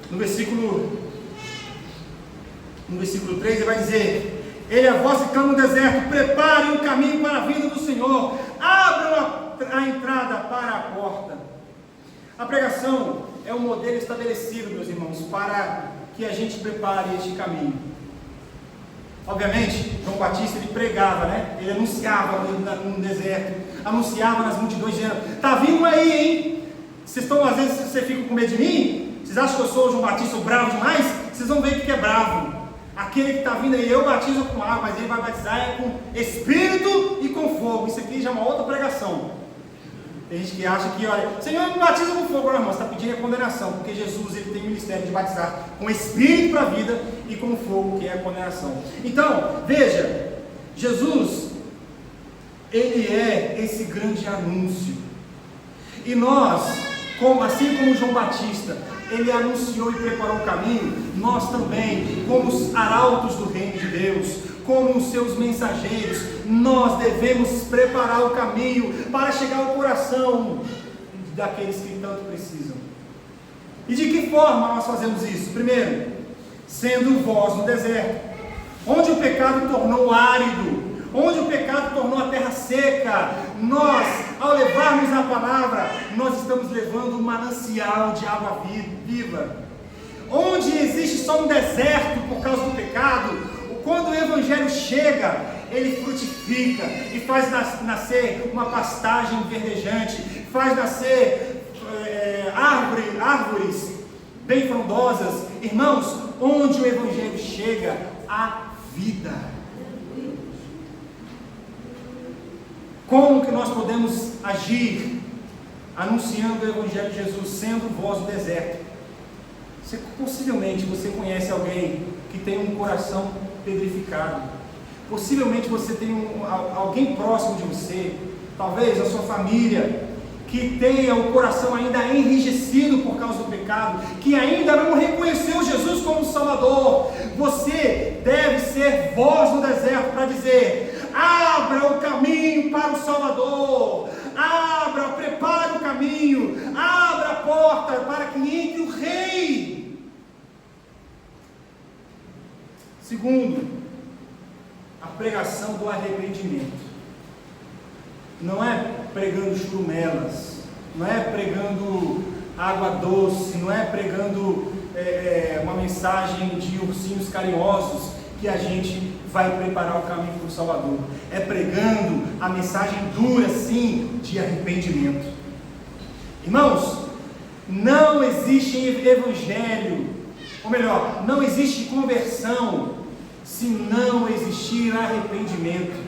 No versículo 3 ele vai dizer: Ele é a voz que clama no deserto, preparem o caminho para a vinda do Senhor, abram a entrada para a porta. A pregação é um modelo estabelecido, meus irmãos, para que a gente prepare este caminho. Obviamente, João Batista, ele pregava, né? Ele anunciava no deserto, anunciava nas multidões, dizendo: está vindo aí, hein? Vocês estão, às vezes, você fica com medo de mim? Vocês acham que eu sou o João Batista, o bravo demais? Vocês vão ver o que é bravo. Aquele que está vindo aí, eu batizo com água, mas ele vai batizar com Espírito e com fogo. Isso aqui já é uma outra pregação. Tem gente que acha que, olha, Senhor, me batiza com fogo. Não, irmão, você está pedindo a condenação, porque Jesus, ele tem o ministério de batizar com Espírito para a vida e com fogo, que é a condenação. Então, veja, Jesus, ele é esse grande anúncio. E nós, assim como João Batista, ele anunciou e preparou o caminho, nós também, como os arautos do reino de Deus, como os seus mensageiros, nós devemos preparar o caminho para chegar ao coração daqueles que tanto precisam. E de que forma nós fazemos isso? Primeiro, sendo voz no deserto, onde o pecado tornou árido, onde o pecado tornou a terra seca. Nós, ao levarmos a palavra, nós estamos levando um manancial de água viva. Onde existe só um deserto por causa do pecado, quando o Evangelho chega, ele frutifica e faz nascer uma pastagem verdejante, faz nascer árvores bem frondosas. Irmãos, onde o Evangelho chega, há vida. Como que nós podemos agir anunciando o Evangelho de Jesus, sendo voz do deserto? Possivelmente você conhece alguém que tem um coração pedrificado. Possivelmente você tem alguém próximo de você, talvez a sua família, que tenha o coração ainda enrijecido por causa do pecado, que ainda não reconheceu Jesus como Salvador. Você deve ser voz no deserto para dizer: abra o caminho para o Salvador, prepare o caminho, abra a porta para que entre o Rei. Segundo, a pregação do arrependimento. Não é pregando churumelas, não é pregando água doce, não é pregando uma mensagem de ursinhos carinhosos que a gente vai preparar o caminho para o Salvador. É pregando a mensagem dura, sim, de arrependimento. Irmãos, não existe evangelho, ou melhor, não existe conversão se não existir arrependimento.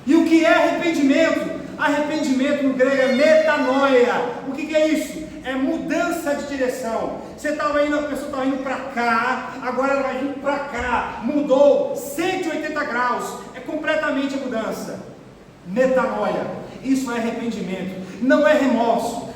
E o que é arrependimento? Arrependimento no grego é metanoia. O que é isso? É mudança de direção. Você estava indo, a pessoa estava indo para cá, agora ela vai vir para cá. Mudou 180 graus. É completamente a mudança. Metanoia. Isso é arrependimento. Não é remorso.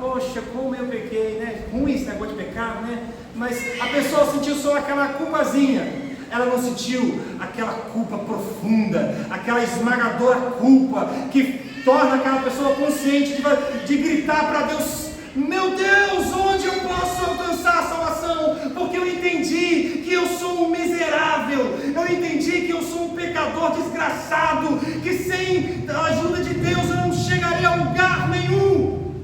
Poxa, como eu pequei, né? Ruim esse negócio de pecado, né? Mas a pessoa sentiu só aquela culpazinha. Ela não sentiu aquela culpa profunda, aquela esmagadora culpa que torna aquela pessoa consciente de gritar para Deus: meu Deus, onde eu posso alcançar a salvação? Porque eu entendi que eu sou um miserável, eu entendi que eu sou um pecador desgraçado, que sem a ajuda de Deus eu não chegarei a lugar nenhum.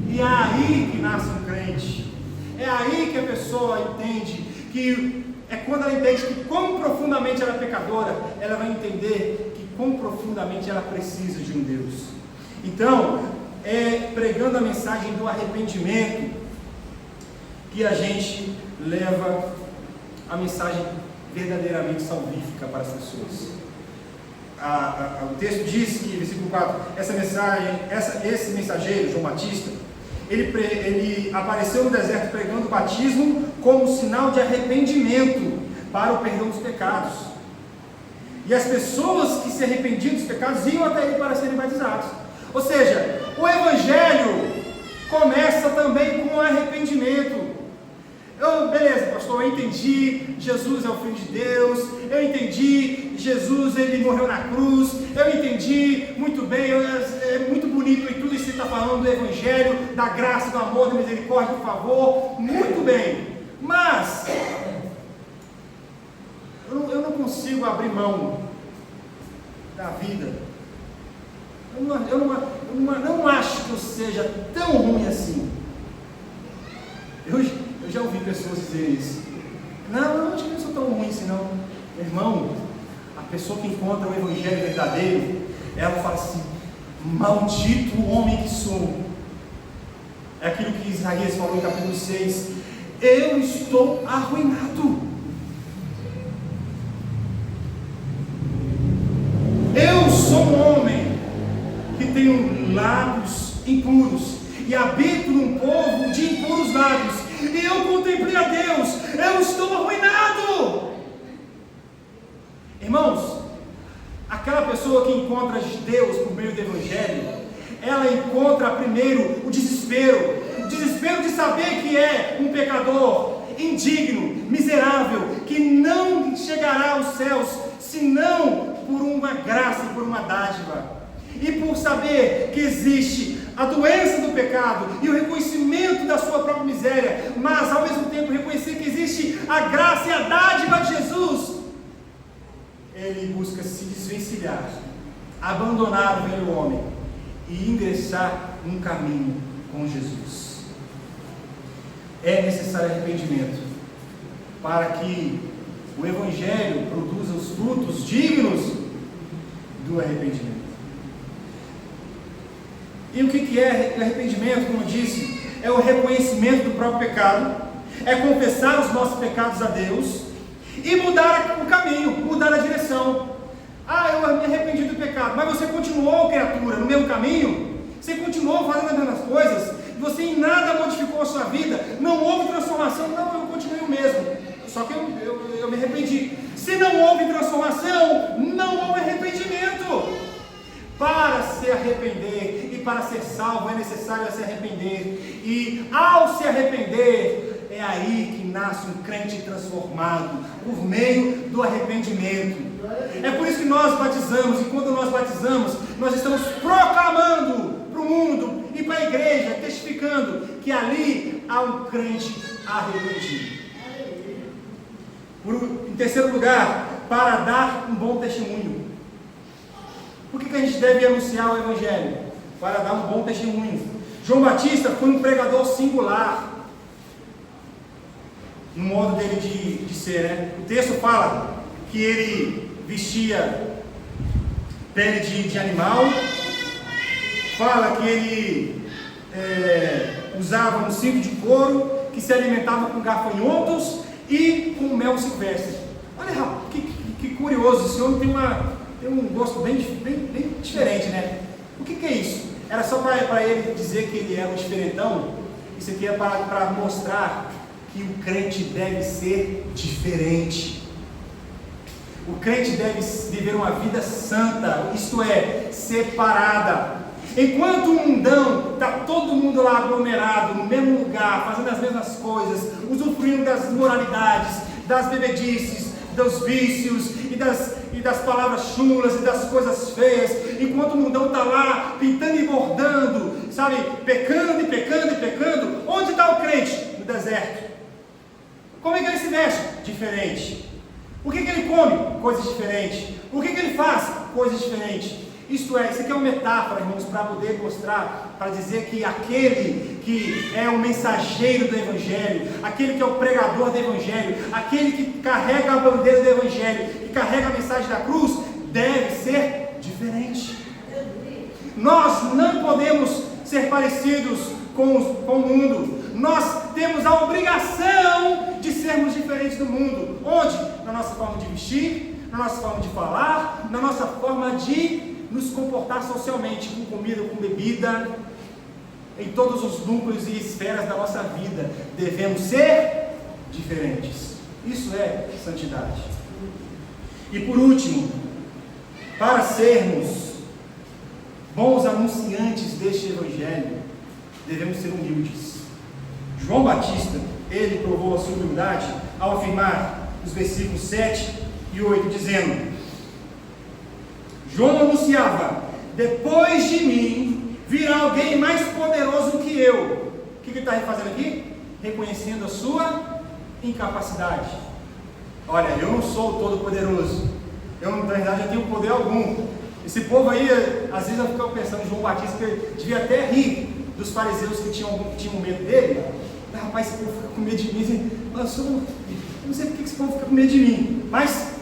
E é aí que nasce um crente, é aí que a pessoa entende que... É quando ela entende que quão profundamente ela é pecadora, ela vai entender que quão profundamente ela precisa de um Deus. Então, é pregando a mensagem do arrependimento que a gente leva a mensagem verdadeiramente salvífica para as pessoas. O texto diz que, versículo 4, esse mensageiro, João Batista, ele apareceu no deserto pregando o batismo como sinal de arrependimento para o perdão dos pecados. E as pessoas que se arrependiam dos pecados iam até ele para serem batizados. Ou seja, o Evangelho começa também com arrependimento. Beleza, pastor, eu entendi, Jesus é o Filho de Deus, eu entendi, Jesus ele morreu na cruz, eu entendi, muito bem, é muito bonito e tudo isso que você está falando do Evangelho, da graça, do amor, da misericórdia, do favor, muito bem, mas eu não consigo abrir mão da vida. Eu não acho que eu seja tão ruim assim. Eu já ouvi pessoas dizerem isso. Não, acho que eu não sou tão ruim assim não. Meu irmão, a pessoa que encontra o Evangelho verdadeiro, ela fala assim: maldito o homem que sou. É aquilo que Isaías falou no capítulo 6. Eu estou arruinado. Eu sou um homem que tenho lábios impuros e habito num povo de impuros lábios. E eu contemplei a Deus, eu estou arruinado. Irmãos, aquela pessoa que encontra Deus por meio do Evangelho, ela encontra primeiro o desespero de saber que é um pecador indigno, miserável, que não chegará aos céus, senão por uma graça e por uma dádiva. E por saber que existe a doença do pecado e o reconhecimento da sua própria miséria, mas ao mesmo tempo reconhecer que existe a graça e a dádiva de Jesus, ele busca se desvencilhar, abandonar o velho homem e ingressar num caminho com Jesus. É necessário arrependimento para que o Evangelho produza os frutos dignos do arrependimento. E o que é arrependimento? Como eu disse, é o reconhecimento do próprio pecado, é confessar os nossos pecados a Deus e mudar o caminho, mudar a direção. Eu me arrependi do pecado, mas você continuou, criatura, no mesmo caminho? Você continuou fazendo as mesmas coisas? Você em nada modificou a sua vida? Não houve transformação? Não, eu continuei o mesmo, só que eu me arrependi. Se não houve transformação, não houve arrependimento. Para se arrepender e para ser salvo é necessário se arrepender. E ao se arrepender, é aí que nasce um crente transformado por meio do arrependimento. É por isso que nós batizamos, e quando nós batizamos, nós estamos proclamando para o mundo e para a igreja, testificando que ali há um crente arrependido. Em terceiro lugar, para dar um bom testemunho. Por que a gente deve anunciar o Evangelho? Para dar um bom testemunho. João Batista foi um pregador singular no modo dele de ser, né? O texto fala que ele vestia pele de animal, fala que ele usava um cinto de couro, que se alimentava com gafanhotos e com mel silvestre. Olha que curioso, esse homem tem um gosto bem diferente, né? O que é isso? Era só para ele dizer que ele era um diferentão? Isso aqui é para mostrar que o crente deve ser diferente. O crente deve viver uma vida santa, isto é, separada. Enquanto o mundão está todo mundo lá aglomerado, no mesmo lugar, fazendo as mesmas coisas, usufruindo das imoralidades, das bebedices, dos vícios e das palavras chulas e das coisas feias, enquanto o mundão está lá pintando e bordando, sabe, pecando e pecando e pecando, onde está o crente? No deserto. Como é que ele se veste? Diferente. O que ele come? Coisas diferentes. O que ele faz? Coisas diferentes. Isto é, isso aqui é uma metáfora, irmãos, para poder mostrar, para dizer que aquele que é o mensageiro do Evangelho, aquele que é o pregador do Evangelho, aquele que carrega a bandeira do Evangelho, que carrega a mensagem da cruz, deve ser diferente. Nós não podemos ser parecidos com o mundo. Nós temos a obrigação de sermos diferentes do mundo. Onde? Na nossa forma de vestir, na nossa forma de falar, na nossa forma de nos comportar socialmente, com comida, com bebida, em todos os núcleos e esferas da nossa vida. Devemos ser diferentes. Isso é santidade. E por último, para sermos bons anunciantes deste Evangelho, devemos ser humildes. João Batista, ele provou a sua humildade ao afirmar os versículos 7 e 8, dizendo: João anunciava, depois de mim virá alguém mais poderoso que eu. O que ele está fazendo aqui? Reconhecendo a sua incapacidade. Olha, eu não sou o todo-poderoso. Eu, na verdade, não tenho poder algum. Esse povo aí, às vezes eu fico pensando, João Batista, que devia até rir dos fariseus que tinham medo dele. Rapaz, esse povo fica com medo de mim. Eu não sei porque esse povo fica com medo de mim. Mas,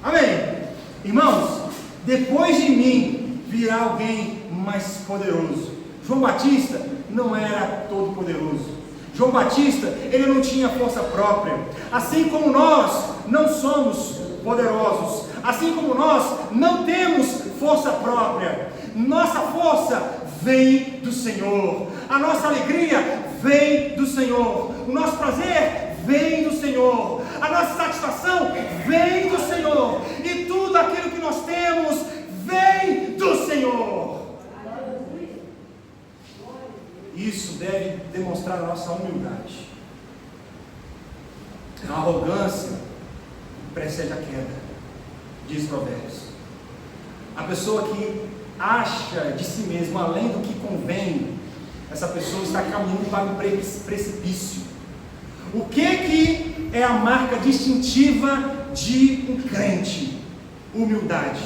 amém. Irmãos, depois de mim virá alguém mais poderoso. João Batista não era todo poderoso. João Batista, ele não tinha força própria. Assim como nós não somos poderosos, assim como nós não temos força própria, nossa força vem do Senhor, a nossa alegria vem do Senhor, o nosso prazer vem do Senhor, a nossa satisfação vem do Senhor, e tudo aquilo que nós temos vem do Senhor. Isso deve demonstrar a nossa humildade. A arrogância precede a queda, diz Provérbios. A pessoa que acha de si mesmo além do que convém, essa pessoa está caminhando para um precipício. O que é a marca distintiva de um crente? Humildade.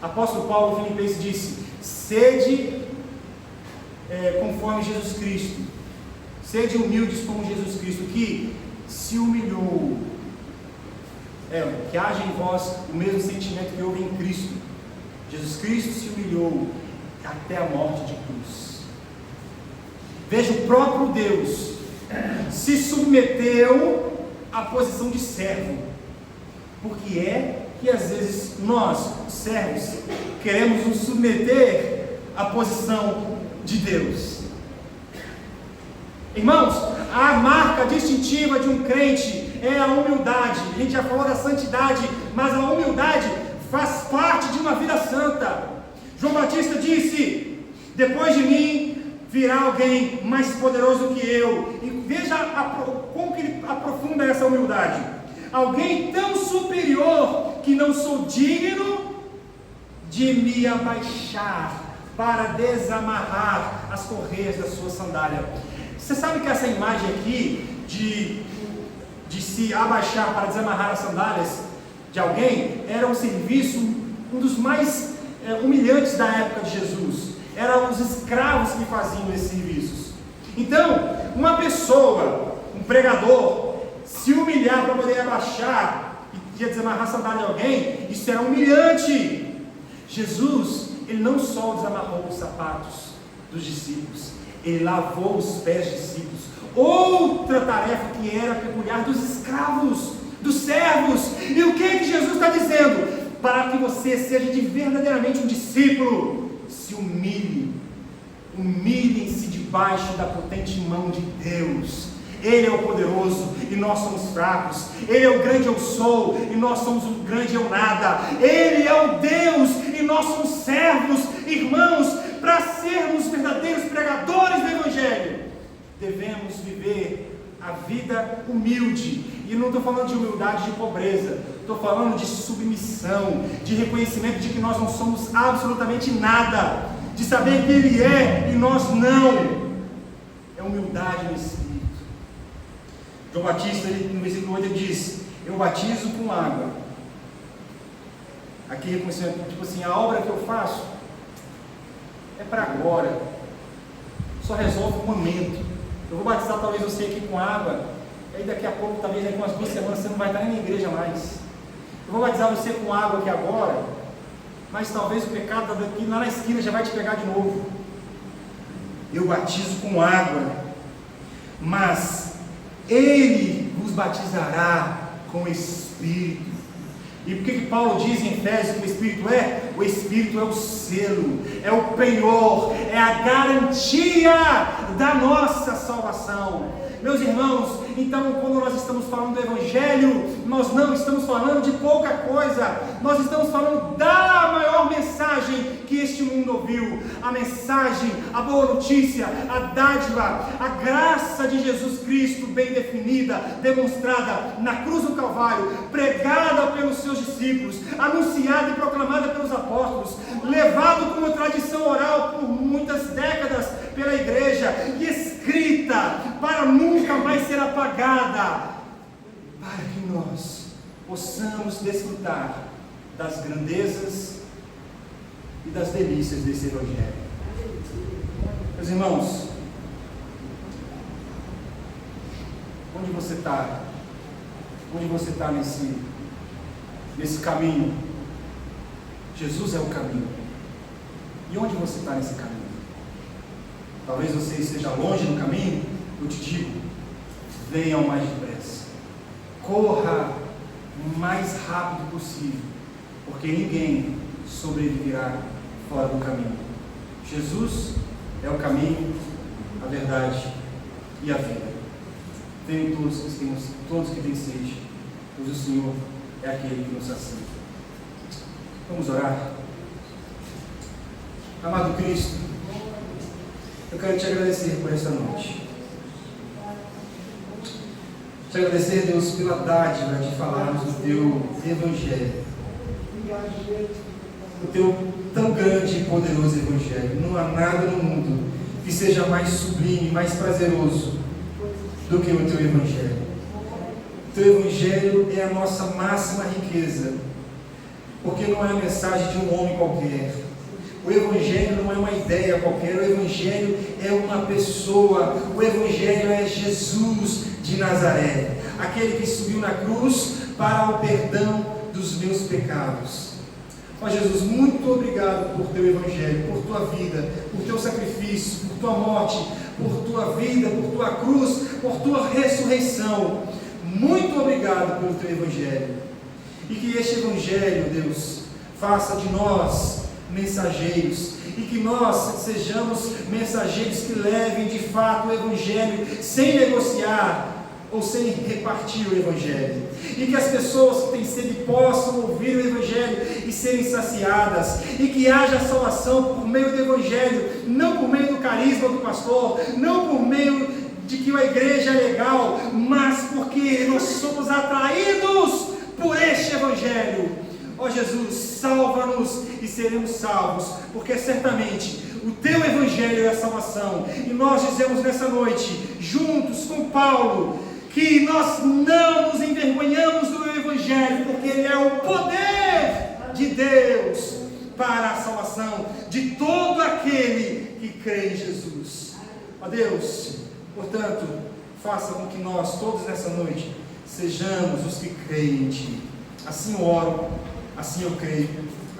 Apóstolo Paulo Filipenses disse: sede conforme Jesus Cristo, sede humildes como Jesus Cristo, que se humilhou, que haja em vós o mesmo sentimento que houve em Cristo. Jesus Cristo se humilhou até a morte de cruz. Veja, o próprio Deus se submeteu à posição de servo, porque é que às vezes nós, servos, queremos nos submeter à posição de Deus. Irmãos, a marca distintiva de um crente é a humildade. A gente já falou da santidade, mas a humildade faz parte de uma vida santa. João Batista disse: depois de mim virá alguém mais poderoso que eu. E veja como que ele aprofunda alguém tão superior que não sou digno de me abaixar para desamarrar as correias da sua sandália. Você sabe que essa imagem aqui de se abaixar para desamarrar as sandálias de alguém era um serviço, um dos mais humilhantes da época de Jesus. Eram os escravos que faziam esses serviços. Então, uma pessoa, um pregador, se humilhar para poder abaixar e desamarrar a sandália de alguém, isso era humilhante. Jesus, ele não só desamarrou os sapatos dos discípulos, ele lavou os pés dos discípulos. Outra tarefa que era peculiar dos escravos, dos servos. E o que Jesus está dizendo? Para que você seja verdadeiramente um discípulo, se humilhe, humilhem-se debaixo da potente mão de Deus. Ele é o poderoso e nós somos fracos. Ele é o grande eu sou e nós somos o grande eu nada. Ele é o Deus e nós somos servos. Irmãos, para sermos verdadeiros pregadores do Evangelho, devemos viver a vida humilde. E não estou falando de humildade de pobreza, estou falando de submissão, de reconhecimento de que nós não somos absolutamente nada, de saber que Ele é e nós não. É humildade no Espírito. João Batista, no versículo 8, ele diz: eu batizo com água. Aqui reconhecimento, tipo assim, a obra que eu faço é para agora, só resolve o momento. Eu vou batizar talvez você aqui com água, e aí daqui a pouco, talvez daqui umas 2 semanas, você não vai estar nem na igreja mais. Eu vou batizar você com água aqui agora, mas talvez o pecado daqui lá na esquina já vai te pegar de novo. Eu batizo com água, mas Ele vos batizará com o Espírito. E por que Paulo diz em Efésios que o Espírito é? O Espírito é o selo, é o penhor, é a garantia da nossa salvação. Meus irmãos, então quando nós estamos falando do Evangelho, nós não estamos falando de pouca coisa, nós estamos falando da maior mensagem que este mundo ouviu, a mensagem, a boa notícia, a dádiva, a graça de Jesus Cristo bem definida, demonstrada na cruz do Calvário, pregada pelos seus discípulos, anunciada e proclamada pelos apóstolos, levado como tradição oral por muitas décadas pela igreja e escrita para nunca mais ser apagada, para que nós possamos desfrutar das grandezas e das delícias desse Evangelho. Meus irmãos, onde você está? Onde você está nesse caminho? Jesus é o caminho. E onde você está nesse caminho? Talvez você esteja longe do caminho. Eu te digo, venha o mais depressa. Corra o mais rápido possível, porque ninguém sobreviverá fora do caminho. Jesus é o caminho, a verdade e a vida. Venham todos que têm sede, pois o Senhor é aquele que nos sacia. Vamos orar. Amado Cristo, eu quero te agradecer por esta noite. Te agradecer, Deus, pela dádiva de falarmos do Teu Evangelho. O Teu tão grande e poderoso Evangelho. Não há nada no mundo que seja mais sublime, mais prazeroso do que o Teu Evangelho. O Teu Evangelho é a nossa máxima riqueza, porque não é a mensagem de um homem qualquer. O Evangelho não é uma ideia qualquer, o Evangelho é uma pessoa, o Evangelho é Jesus de Nazaré, aquele que subiu na cruz para o perdão dos meus pecados. Ó Jesus, muito obrigado por Teu Evangelho, por Tua vida, por Teu sacrifício, por Tua morte, por Tua vida, por Tua cruz, por Tua ressurreição. Muito obrigado pelo Teu Evangelho. E que este Evangelho, Deus, faça de nós mensageiros, e que nós sejamos mensageiros que levem de fato o Evangelho sem negociar ou sem repartir o Evangelho, e que as pessoas que têm sede possam ouvir o Evangelho e serem saciadas, e que haja salvação por meio do Evangelho, não por meio do carisma do pastor, não por meio de que a igreja é legal, mas porque nós somos atraídos Evangelho. Ó Jesus, salva-nos e seremos salvos, porque certamente o Teu Evangelho é a salvação. E nós dizemos nessa noite, juntos com Paulo, que nós não nos envergonhamos do Evangelho, porque ele é o poder de Deus para a salvação de todo aquele que crê em Jesus. Ó Deus, portanto, faça com que nós todos nessa noite sejamos os que creem em Ti. Assim eu oro, assim eu creio,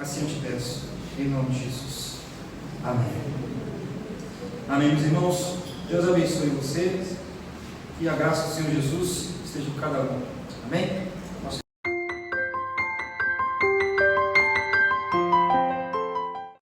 assim eu te peço, em nome de Jesus. Amém. Amém, meus irmãos. Deus abençoe vocês e a graça do Senhor Jesus esteja com cada um. Amém?